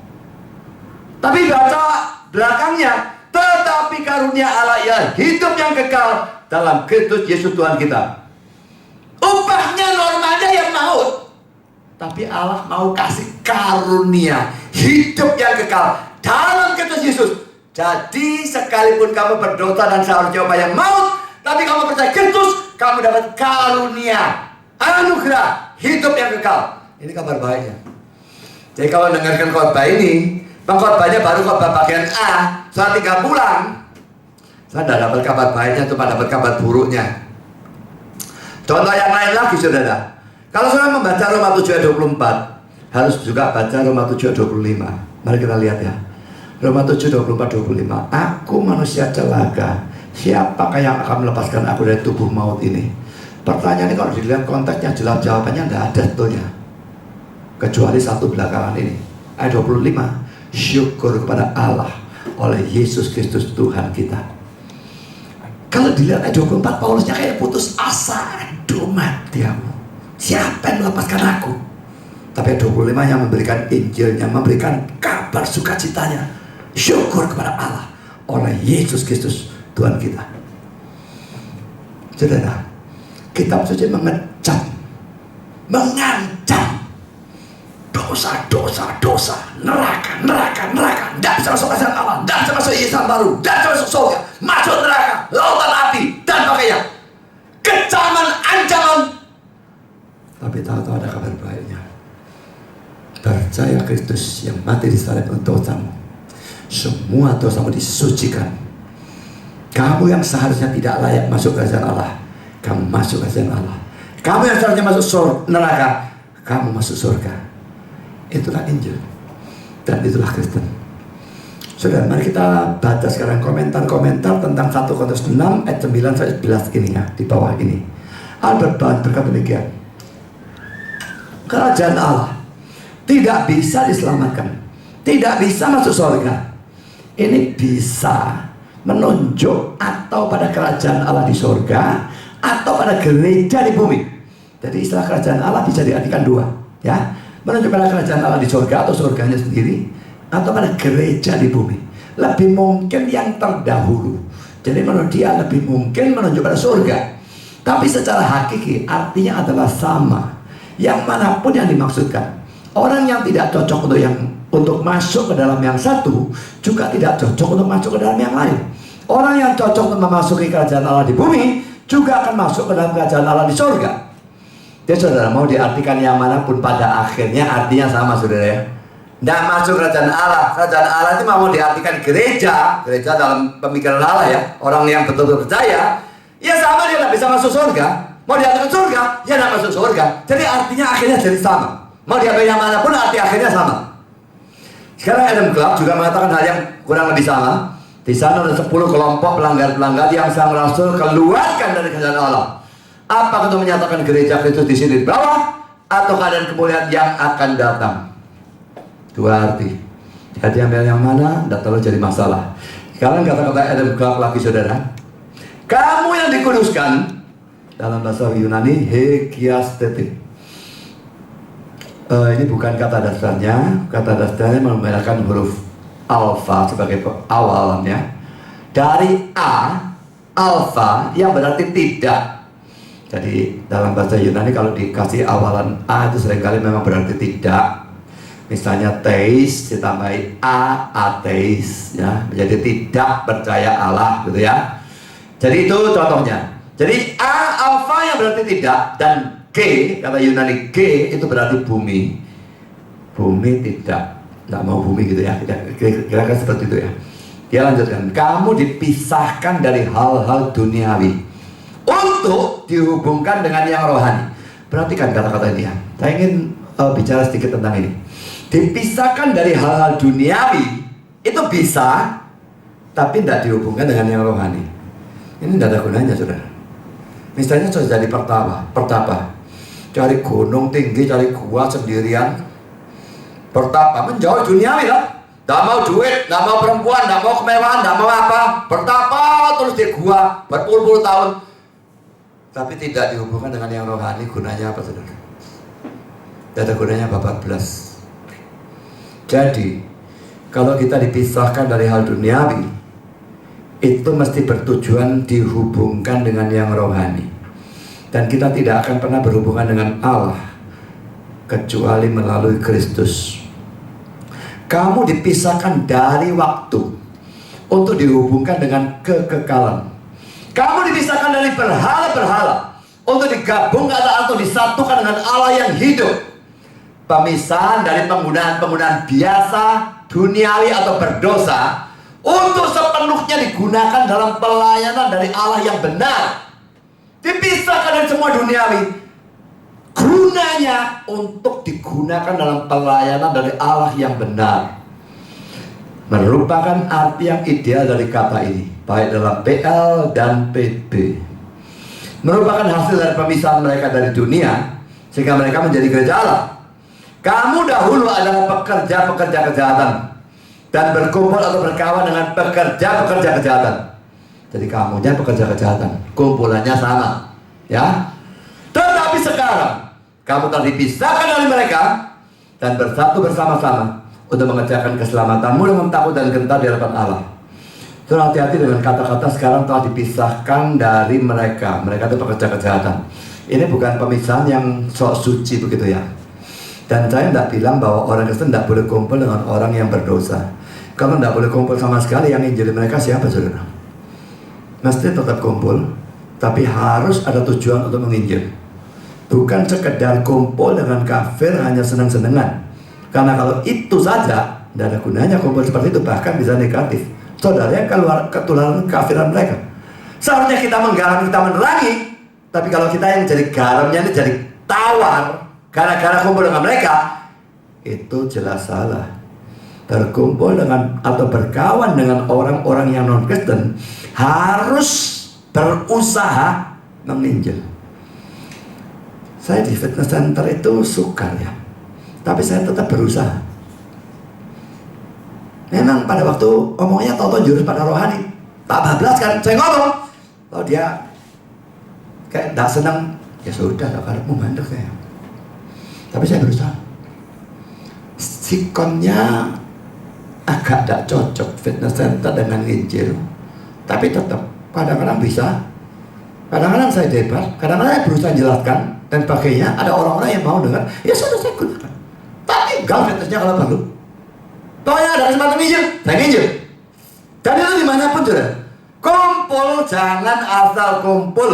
Tapi baca belakangnya, tetapi karunia Allah ialah hidup yang kekal dalam Kristus Yesus Tuhan kita. Upahnya normalnya yang maut, tapi Allah mau kasih karunia hidup yang kekal dalam Kristus Yesus. Jadi sekalipun kamu berdosa dan seharusnya upah yang maut, tapi kamu percaya Kristus, kamu dapat karunia, anugerah hidup yang kekal. Ini kabar baiknya. Jadi kalau dengarkan khotbah ini, pengkhotbahnya baru khotbah bagian A, saya tinggal pulang, saya tidak dapat kabar baiknya, cuma dapat kabar buruknya. Contoh yang lain lagi saudara. Kalau saudara membaca Roma 7 ayat 24, harus juga baca Roma 7 ayat 25. Mari kita lihat ya. Roma 7, 24, 25. Aku manusia celaka, siapakah yang akan melepaskan aku dari tubuh maut ini? Pertanyaan ini kalau dilihat konteksnya jelas, jawabannya tidak ada sebetulnya, kecuali satu belakangan ini. Ayat 25. Syukur kepada Allah oleh Yesus Kristus Tuhan kita. Kalau dilihat ayat 24, Paulusnya kayak putus asa. Aduh matiamu, siapa yang melepaskan aku? Tapi ayat 25 yang memberikan Injilnya, memberikan kabar sukacitanya. Syukur kepada Allah oleh Yesus Kristus Tuhan kita. Saudara, kitab suci mengecam, mengancam dosa, neraka, tidak bisa masuk kerajaan Allah, tidak bisa masuk Yesus baru, tidak bisa masuk surga, masuk neraka, lautan api dan sebagainya. Kecaman, ancaman. Tapi tahu-tahu ada kabar baiknya. Percaya Kristus yang mati di salib untuk dosamu, semua dosamu disucikan. Kamu yang seharusnya tidak layak masuk kerajaan Allah, kamu masuk kerajaan Allah. Kamu yang seharusnya masuk neraka, kamu masuk surga. Itulah Injil dan itulah Kristen. Saudara, mari kita baca sekarang komentar-komentar tentang 1 Korintus 6 ayat 9 sampai 11 ini ya, di bawah ini. Albert Barnes berkata demikian. Kerajaan Allah tidak bisa diselamatkan, tidak bisa masuk surga. Ini bisa menunjuk atau pada kerajaan Allah di surga atau pada gereja di bumi. Jadi istilah kerajaan Allah bisa diartikan dua ya, menunjuk pada kerajaan Allah di surga atau surganya sendiri, atau pada gereja di bumi. Lebih mungkin yang terdahulu. Jadi menurut dia lebih mungkin menunjuk pada surga. Tapi secara hakiki artinya adalah sama. Yang manapun yang dimaksudkan. Orang yang tidak cocok untuk masuk ke dalam yang satu juga tidak cocok untuk masuk ke dalam yang lain. Orang yang cocok untuk memasuki kerajaan Allah di bumi juga akan masuk ke dalam kerajaan Allah di surga. Jadi saudara, mau diartikan yang manapun pada akhirnya artinya sama saudara ya. Tidak masuk kerajaan Allah. Kerajaan Allah itu mau diartikan gereja dalam pemikiran Allah ya. Orang yang betul-betul percaya, ya sama, dia tidak bisa masuk surga. Mau diartikan surga, ya tidak masuk surga. Jadi artinya akhirnya jadi sama. Mau diambil yang manapun arti akhirnya sama. Sekarang Adam Clarke juga mengatakan hal yang kurang lebih sama. Di sana ada 10 kelompok pelanggar-pelanggar yang sang rasul keluarkan dari kerajaan Allah. Apakah itu menyatakan gereja Kristus di sini di bawah atau keadaan kemuliaan yang akan datang? Dua arti. Jadi ambil yang mana tidak terlalu jadi masalah. Sekarang kata-kata Adam Clarke lagi saudara. Kamu yang dikuduskan, dalam bahasa Yunani hekiastetik. Ini bukan kata dasarnya. Kata dasarnya menggunakan huruf alfa sebagai awalannya. Dari A, alfa yang berarti tidak. Jadi dalam bahasa Yunani kalau dikasih awalan A itu seringkali memang berarti tidak. Misalnya teis ditambahi A, ateis, ya, menjadi tidak percaya Allah, gitu ya. Jadi itu contohnya. Jadi A, alfa yang berarti tidak, dan G, kata Yunani G itu berarti bumi. Bumi tidak mau bumi, gitu ya. Kira-kira seperti itu ya. Dia lanjutkan, kamu dipisahkan dari hal-hal duniawi untuk dihubungkan dengan yang rohani. Perhatikan kata-kata ini ya. Saya ingin bicara sedikit tentang ini. Dipisahkan dari hal-hal duniawi itu bisa, tapi tidak dihubungkan dengan yang rohani. Ini tidak ada gunanya, saudara. Misalnya sudah jadi pertapa, cari gunung tinggi, cari gua sendirian, pertapa, menjauh duniawi lah. Tidak mau duit, tidak mau perempuan, tidak mau kemewahan, tidak mau apa. Bertapa terus di gua berpuluh-puluh tahun, tapi tidak dihubungkan dengan yang rohani. Gunanya apa, saudara? Tidak ada gunanya babak belas. Jadi kalau kita dipisahkan dari hal duniawi, itu mesti bertujuan dihubungkan dengan yang rohani. Dan kita tidak akan pernah berhubungan dengan Allah kecuali melalui Kristus. Kamu dipisahkan dari waktu untuk dihubungkan dengan kekekalan. Kamu dipisahkan dari berhala-berhala untuk digabungkan atau disatukan dengan Allah yang hidup. Pemisahan dari penggunaan biasa, duniawi atau berdosa untuk sepenuhnya digunakan dalam pelayanan dari Allah yang benar. Dipisahkan dari semua duniawi, gunanya untuk digunakan dalam pelayanan dari Allah yang benar. Merupakan arti yang ideal dari kata ini, baik dalam PL dan PB. Merupakan hasil dari pemisahan mereka dari dunia, sehingga mereka menjadi gereja Allah. Kamu dahulu adalah pekerja-pekerja kejahatan dan berkumpul atau berkawan dengan pekerja-pekerja kejahatan. Jadi kamunya pekerja kejahatan, kumpulannya sama, ya. Tetapi sekarang kamu telah dipisahkan dari mereka dan bersatu bersama-sama untuk mengerjakan keselamatanmu dengan takut dan gentar di hadapan Allah. So, hati-hati dengan kata-kata sekarang telah dipisahkan dari mereka. Mereka itu pekerja kejahatan. Ini bukan pemisahan yang sok suci begitu ya. Dan saya tidak bilang bahwa orang Kristen tidak boleh kumpul dengan orang yang berdosa. Kalau tidak boleh kumpul sama sekali, yang injili mereka siapa, saudara? Mesti tetap kumpul, tapi harus ada tujuan untuk menginjil. Bukan sekedar kumpul dengan kafir hanya senang-senangan. Karena kalau itu saja, tidak ada gunanya kumpul seperti itu, bahkan bisa negatif. Saudara yang ketularan kafiran mereka. Seharusnya kita menggaram, kita menerangi, tapi kalau kita yang jadi garamnya ini jadi tawar gara-gara kumpul dengan mereka, itu jelas salah. Berkumpul dengan atau berkawan dengan orang-orang yang non-Kristen harus berusaha menginjil. Saya di fitness center itu sukar ya, tapi saya tetap berusaha. Memang pada waktu omongnya toto jurus pada rohani, tak bablas kan, saya ngomong. Kalau dia kayak tak senang, ya sudah, tak karepmu mandek saya. Tapi saya berusaha. Sikonnya agak tak cocok fitness center dengan Injil, tapi tetap kadang-kadang bisa, kadang-kadang saya debat, kadang-kadang saya berusaha jelaskan dan sebagainya. Ada orang-orang yang mau dengar, ya sudah saya gunakan. Tapi enggak fitnessnya kalau perlu. Pokoknya ada kesempatan Injil, saya Injil. Dan itu dimanapun saudara. Kumpul, jangan asal kumpul.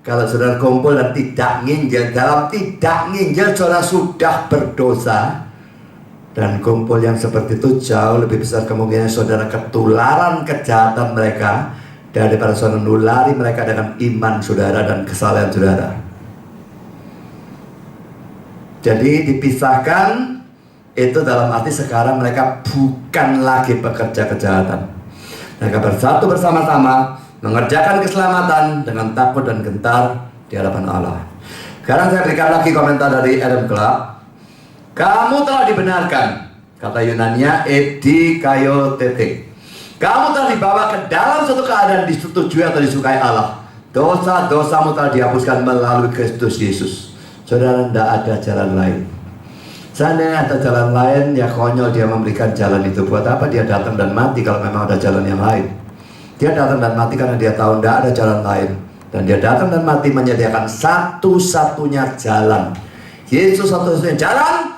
Kalau saudara kumpul dan tidak nginjil, dalam tidak nginjil saudara sudah berdosa. Dan kumpul yang seperti itu jauh lebih besar kemungkinan saudara ketularan kejahatan mereka daripada saudara nulari mereka dengan iman saudara dan kesalahan saudara. Jadi dipisahkan itu dalam arti sekarang mereka bukan lagi pekerja kejahatan. Mereka bersatu bersama-sama mengerjakan keselamatan dengan takut dan gentar di hadapan Allah. Sekarang saya berikan lagi komentar dari Adam Clark. Kamu telah dibenarkan, kata Yunania edikaiotete. Kamu telah dibawa ke dalam suatu keadaan disetujui atau disukai Allah. Dosa-dosamu telah dihapuskan melalui Kristus Yesus. Saudara, tidak ada jalan lain. Seandainya ada jalan lain, ya konyol dia memberikan jalan itu. Buat apa dia datang dan mati kalau memang ada jalan yang lain? Dia datang dan mati karena dia tahu tidak ada jalan lain. Dan dia datang dan mati menyediakan satu-satunya jalan. Yesus satu-satunya jalan.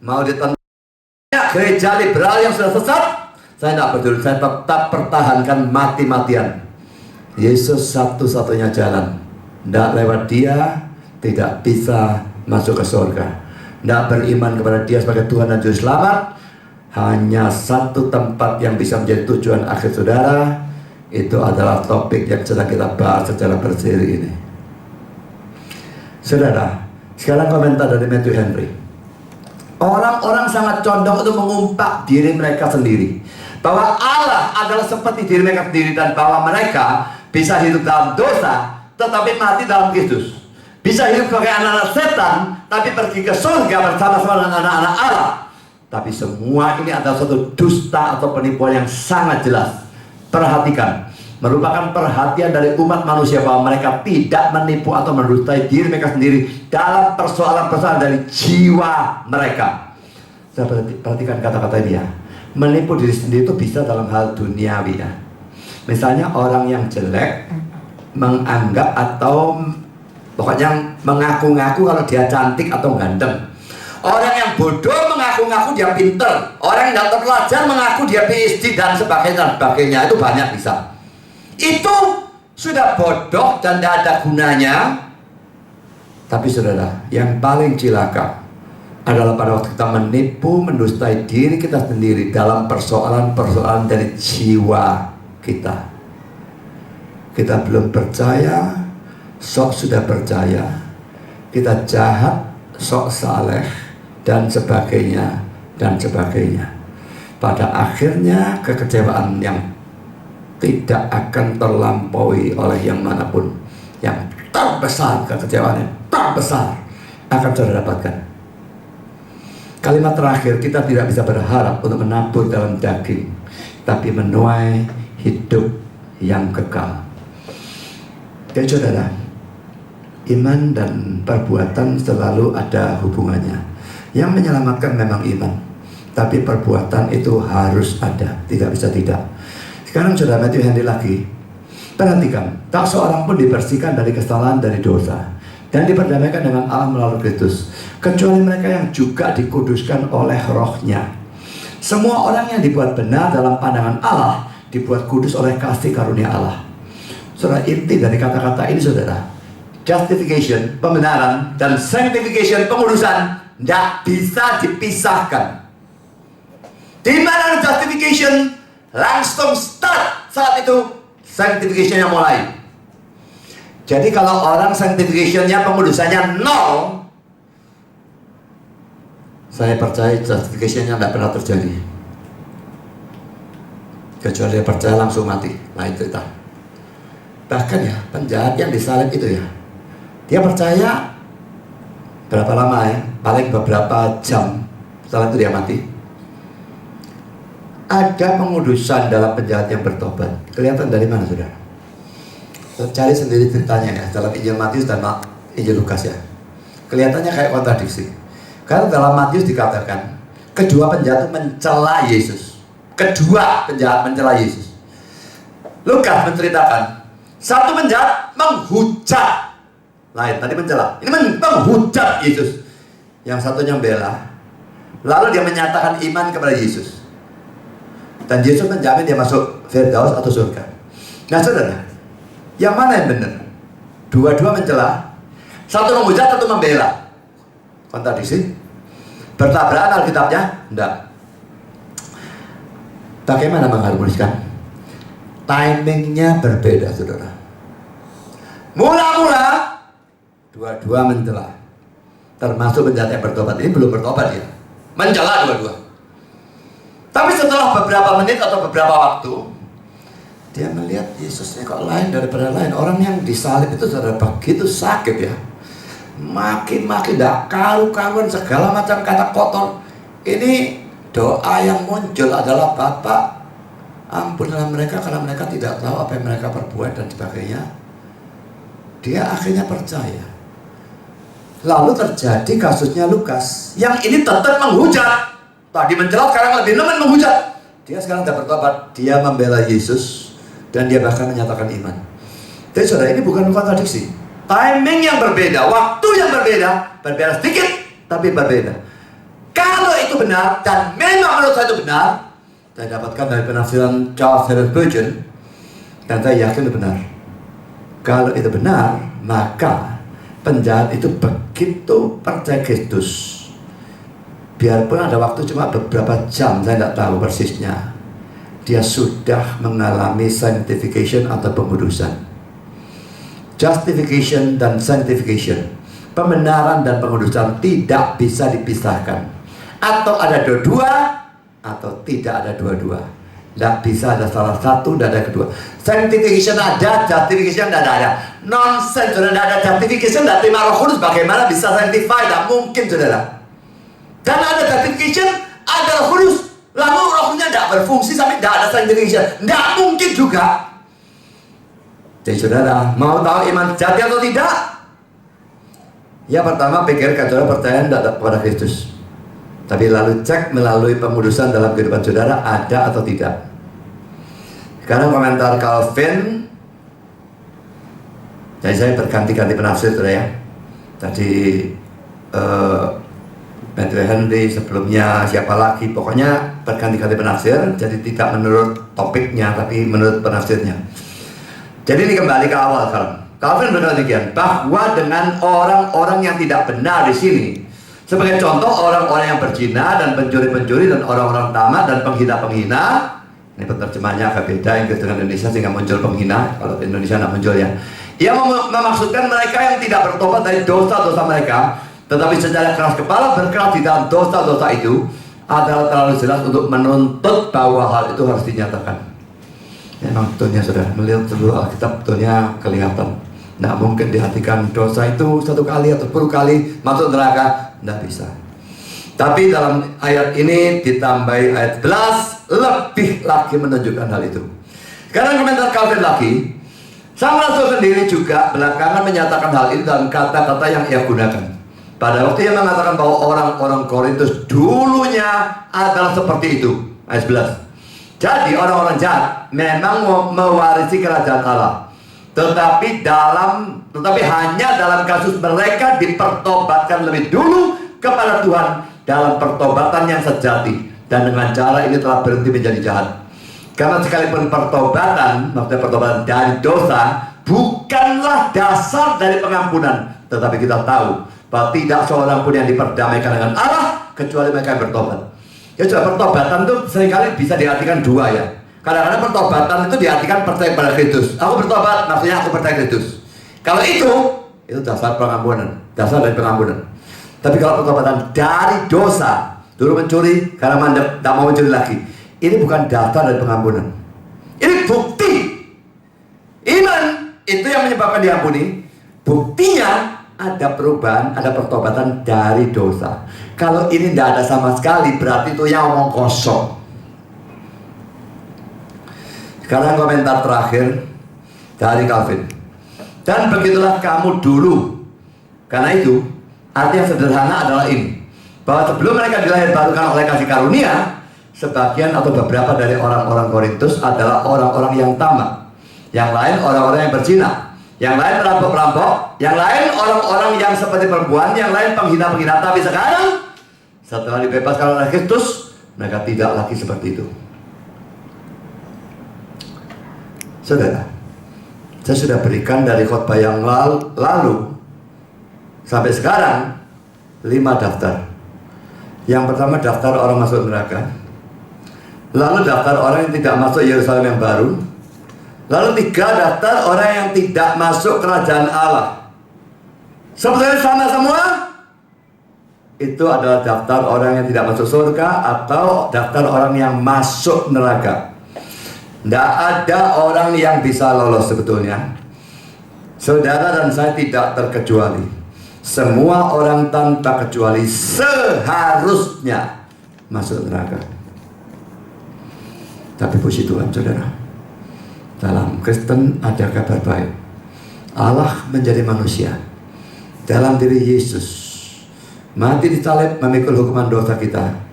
Mau ditentang gereja liberal yang sudah sesat, saya tidak peduli, saya tetap pertahankan mati-matian. Yesus satu-satunya jalan. Tidak lewat dia, tidak bisa masuk ke surga. Tidak beriman kepada dia sebagai Tuhan dan Juru Selamat. Hanya satu tempat yang bisa menjadi tujuan akhir saudara. Itu adalah topik yang sedang kita bahas secara berseri ini. Saudara, sekarang komentar dari Matthew Henry. Orang-orang sangat condong untuk mengumpat diri mereka sendiri, bahwa Allah adalah seperti diri mereka sendiri, dan bahwa mereka bisa hidup dalam dosa tetapi mati dalam Kristus. Bisa hidup sebagai anak-anak setan tapi pergi ke surga bersama-sama dengan anak-anak Allah. Tapi semua ini adalah suatu dusta atau penipuan yang sangat jelas. Perhatikan, merupakan perhatian dari umat manusia bahwa mereka tidak menipu atau mendustai diri mereka sendiri dalam persoalan-persoalan dari jiwa mereka. Saya perhatikan kata-kata ini ya. Menipu diri sendiri itu bisa dalam hal duniawi ya. Misalnya orang yang jelek menganggap atau pokoknya mengaku-ngaku kalau dia cantik atau ganteng. Orang yang bodoh mengaku-ngaku dia pinter. Orang yang tidak terpelajar mengaku dia PhD dan sebagainya. Itu banyak bisa. Itu sudah bodoh dan tidak ada gunanya. Tapi saudara, yang paling cilaka adalah pada waktu kita menipu, mendustai diri kita sendiri dalam persoalan-persoalan dari jiwa kita. Kita belum percaya, sok sudah percaya. Kita jahat, sok saleh, dan sebagainya, dan sebagainya. Pada akhirnya kekecewaan yang tidak akan terlampaui oleh yang manapun. Yang terbesar, kekecewaan yang terbesar akan saudara dapatkan. Kalimat terakhir, kita tidak bisa berharap untuk menabur dalam daging, tapi menuai hidup yang kekal. Jadi saudara, iman dan perbuatan selalu ada hubungannya. Yang menyelamatkan memang iman, tapi perbuatan itu harus ada, tidak bisa tidak. Sekarang saudara Matthew Henry lagi. Perhatikan, tak seorang pun dibersihkan dari kesalahan, dari dosa, dan diperdamaikan dengan Allah melalui Kristus, kecuali mereka yang juga dikuduskan oleh Roh-Nya. Semua orang yang dibuat benar dalam pandangan Allah dibuat kudus oleh kasih karunia Allah. Saudara, inti dari kata-kata ini saudara, justification, pembenaran, dan sanctification, pengudusan, tidak bisa dipisahkan. Di mana justification langsung start, saat itu sanctification yang mulai. Jadi kalau orang sanctification-nya, pengudusannya nol, saya percaya justification-nya tidak pernah terjadi. Kecuali dia percaya langsung mati, lain cerita. Bahkan ya, penjahat yang disalib itu ya, dia percaya berapa lama ya? Paling beberapa jam setelah itu dia mati. Ada pengudusan dalam penjahat yang bertobat. Kelihatan dari mana saudara? Cari sendiri ceritanya ya, dalam Injil Matius dan Injil Lukas ya. Kelihatannya kayak kontradiksi. Karena dalam Matius dikatakan kedua penjahat itu mencela Yesus. Kedua penjahat mencela Yesus. Lukas menceritakan satu penjahat menghujat. Lain, tadi mencela. Ini menghujat Yesus. Yang satunya membela. Lalu dia menyatakan iman kepada Yesus. Dan Yesus menjamin dia masuk Firdaus atau surga. Nah saudara, yang mana yang benar? Dua-dua mencela. Satu menghujat, satu membela. Kontradiksi. Bertabrakan Alkitabnya? Enggak. Bagaimana mengharmoniskan? Timingnya berbeda saudara. Mula-mula dua-dua mencela. Termasuk penjahat yang bertobat. Ini belum bertobat ya, mencela dua-dua. Tapi setelah beberapa menit atau beberapa waktu, dia melihat Yesusnya kok lain daripada lain. Orang yang disalib itu saudara begitu sakit ya, makin-makin tidak karu-karuan, segala macam kata kotor. Ini doa yang muncul adalah Bapa, ampunilah mereka karena mereka tidak tahu apa yang mereka perbuat dan sebagainya. Dia akhirnya percaya. Lalu terjadi kasusnya Lukas. Yang ini tetap menghujat. Tadi mencela, sekarang lebih nemen menghujat. Dia sekarang tidak bertobat. Dia membela Yesus. Dan dia bahkan menyatakan iman. Jadi saudara, ini bukan kontradiksi. Timing yang berbeda, waktu yang berbeda. Berbeda sedikit, tapi berbeda. Kalau itu benar, dan memang menurut saya itu benar, saya dapatkan dari penafsiran Charles Haddon Spurgeon, dan saya yakin itu benar. Kalau itu benar, maka penjahat itu begitu percaya Kristus. Biarpun ada waktu cuma beberapa jam, saya tidak tahu persisnya, dia sudah mengalami sanctification atau pengudusan. Justification dan sanctification, pembenaran dan pengudusan tidak bisa dipisahkan. Atau ada dua-dua, atau tidak ada dua-dua. Tidak bisa ada salah satu, tidak ada kedua. Sanctification ada, justification tidak ada. Nonsense, sudah tidak ada justification, tidak terima Roh Kudus, bagaimana bisa sanctify? Tidak mungkin, saudara. Dan ada justification, ada Roh Kudus, lalu Roh Kudusnya tidak berfungsi sampai tidak ada sanctification. Tidak mungkin juga. Jadi saudara, mau tahu iman sejati atau tidak? Ya pertama, pikirkan saudara percaya tidak kepada Kristus. Tapi lalu cek melalui pengudusan dalam kehidupan saudara ada atau tidak. Sekarang komentar Calvin. Jadi saya berganti-ganti penafsir saudara ya. Tadi Matthew Henry, sebelumnya siapa lagi, pokoknya berganti-ganti penafsir. Jadi tidak menurut topiknya, tapi menurut penafsirnya. Jadi ini kembali ke awal sekarang. Calvin berkata demikian, bahwa dengan orang-orang yang tidak benar di sini, sebagai contoh orang-orang yang berzina dan pencuri-pencuri dan orang-orang tamak dan penghina-penghina. Ini penerjemahnya agak beda Inggris dengan Indonesia sehingga muncul penghina. Kalau di Indonesia tidak muncul ya. Ia memaksudkan mereka yang tidak bertobat dari dosa-dosa mereka, tetapi secara keras kepala berkeras di dalam dosa-dosa itu, adalah terlalu jelas untuk menuntut bahwa hal itu harus dinyatakan. Memang betulnya sudah melihat seluruh Alkitab, betulnya kelihatan. Tidak mungkin dihatikan dosa itu 1 kali atau 10 kali masuk neraka, tidak bisa. Tapi dalam ayat ini ditambahi ayat 11 lebih lagi menunjukkan hal itu. Sekarang komentar Calvin lagi. Sang Rasul sendiri juga belakangan menyatakan hal ini dalam kata-kata yang ia gunakan. Pada waktu ia mengatakan bahwa orang-orang Korintus dulunya adalah seperti itu. Ayat 11. Jadi orang-orang jahat memang mewarisi kerajaan Allah. Tetapi hanya dalam kasus mereka dipertobatkan lebih dulu kepada Tuhan dalam pertobatan yang sejati, dan dengan cara ini telah berhenti menjadi jahat. Karena sekalipun pertobatan, maksudnya pertobatan dari dosa, bukanlah dasar dari pengampunan, tetapi kita tahu bahwa tidak seorang pun yang diperdamaikan dengan Allah kecuali mereka yang bertobat. Ya sudah, pertobatan itu seringkali bisa diartikan dua ya. Kadang-kadang pertobatan itu diartikan percaya pada Kristus. Aku bertobat, maksudnya aku percaya Kristus. Kalau itu dasar pengampunan, dasar dari pengampunan. Tapi kalau pertobatan dari dosa, dulu mencuri, karena mandek, tak mau mencuri lagi, ini bukan dasar dari pengampunan. Ini bukti. Iman itu yang menyebabkan diampuni. Buktinya ada perubahan, ada pertobatan dari dosa. Kalau ini tidak ada sama sekali, berarti itu yang omong kosong. Sekarang komentar terakhir dari Calvin. Dan begitulah kamu dulu. Karena itu, arti yang sederhana adalah ini, bahwa sebelum mereka dilahirkan oleh kasih karunia, sebagian atau beberapa dari orang-orang Korintus adalah orang-orang yang tamak, yang lain orang-orang yang berzina, yang lain perampok-perampok, yang lain orang-orang yang seperti perempuan, yang lain penghina-penghina. Tapi sekarang, setelah dibebaskan oleh Kristus, mereka tidak lagi seperti itu. Saudara, saya sudah berikan dari khotbah yang lalu sampai sekarang 5 daftar. Yang pertama daftar orang masuk neraka, lalu daftar orang yang tidak masuk Yerusalem yang baru, lalu 3 daftar orang yang tidak masuk kerajaan Allah. Sebetulnya sama semua. Itu adalah daftar orang yang tidak masuk surga atau daftar orang yang masuk neraka. Tidak ada orang yang bisa lolos sebetulnya. Saudara dan saya tidak terkecuali. Semua orang tanpa kecuali seharusnya masuk neraka. Tapi puji Tuhan saudara, dalam Kristen ada kabar baik. Allah menjadi manusia dalam diri Yesus, mati di salib memikul hukuman dosa kita.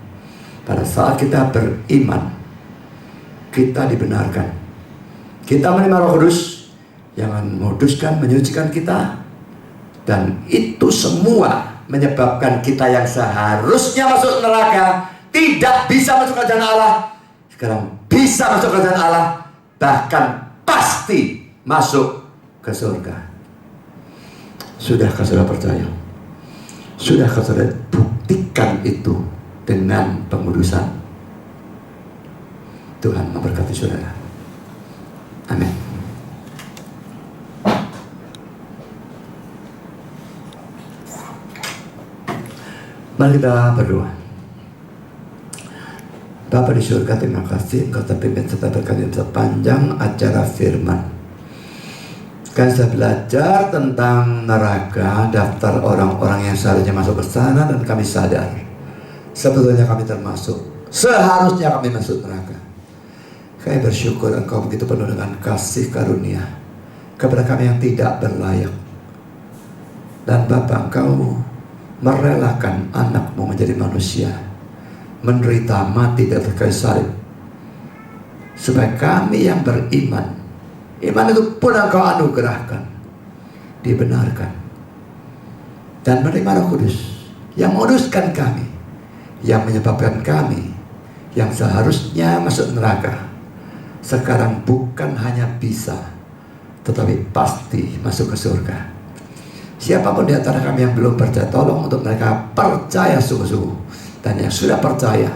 Pada saat kita beriman, kita dibenarkan. Kita menerima Roh Kudus yang memuduskan, menyucikan kita, dan itu semua menyebabkan kita yang seharusnya masuk neraka tidak bisa masuk kerajaan Allah, sekarang bisa masuk kerajaan Allah, bahkan pasti masuk ke surga. Sudahkah saudara percaya? Sudahkah saudara buktikan itu dengan pengudusan? Tuhan memberkati saudara. Amin. Mari kita berdoa. Bapa di surga, terima kasih Engkau telah pimpin serta berkati sepanjang acara firman. Kami sudah belajar tentang neraka, daftar orang-orang yang seharusnya masuk ke sana, dan kami sadar sebetulnya kami termasuk. Seharusnya kami masuk neraka. Kami bersyukur Engkau begitu penuh dengan kasih karunia kepada kami yang tidak berlayak. Dan Bapa, Engkau merelakan anak-Mu menjadi manusia, menderita mati di atas kayu salib, supaya kami yang beriman, iman itu pun Engkau anugerahkan, dibenarkan, dan menerima Roh Kudus yang menguduskan kami, yang menyebabkan kami yang seharusnya masuk neraka sekarang bukan hanya bisa, tetapi pasti masuk ke surga. Siapapun di antara kami yang belum percaya, tolong untuk mereka percaya sungguh-sungguh. Dan yang sudah percaya,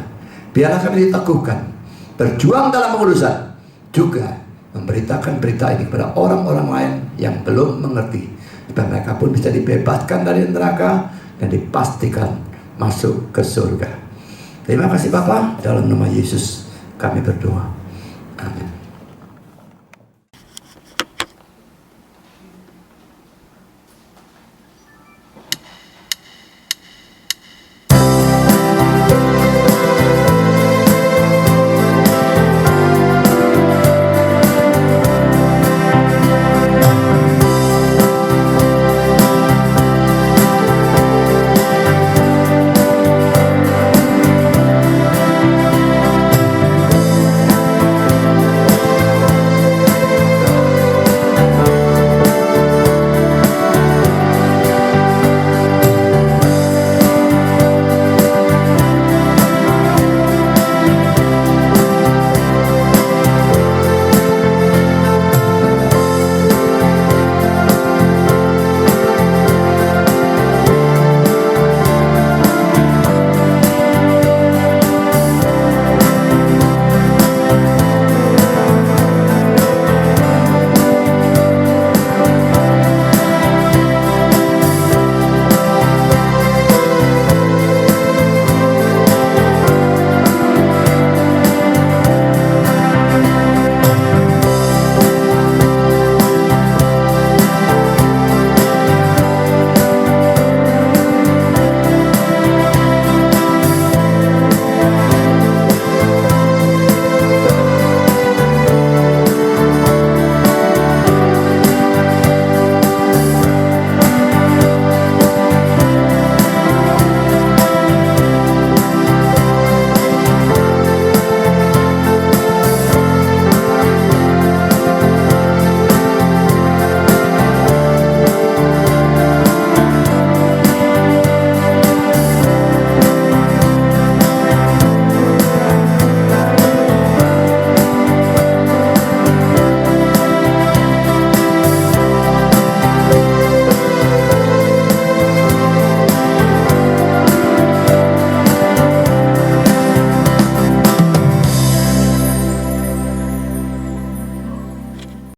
biarlah kami diteguhkan, berjuang dalam pengudusan, juga memberitakan berita ini kepada orang-orang lain yang belum mengerti, supaya mereka pun bisa dibebaskan dari neraka dan dipastikan masuk ke surga. Terima kasih Bapa, dalam nama Yesus kami berdoa.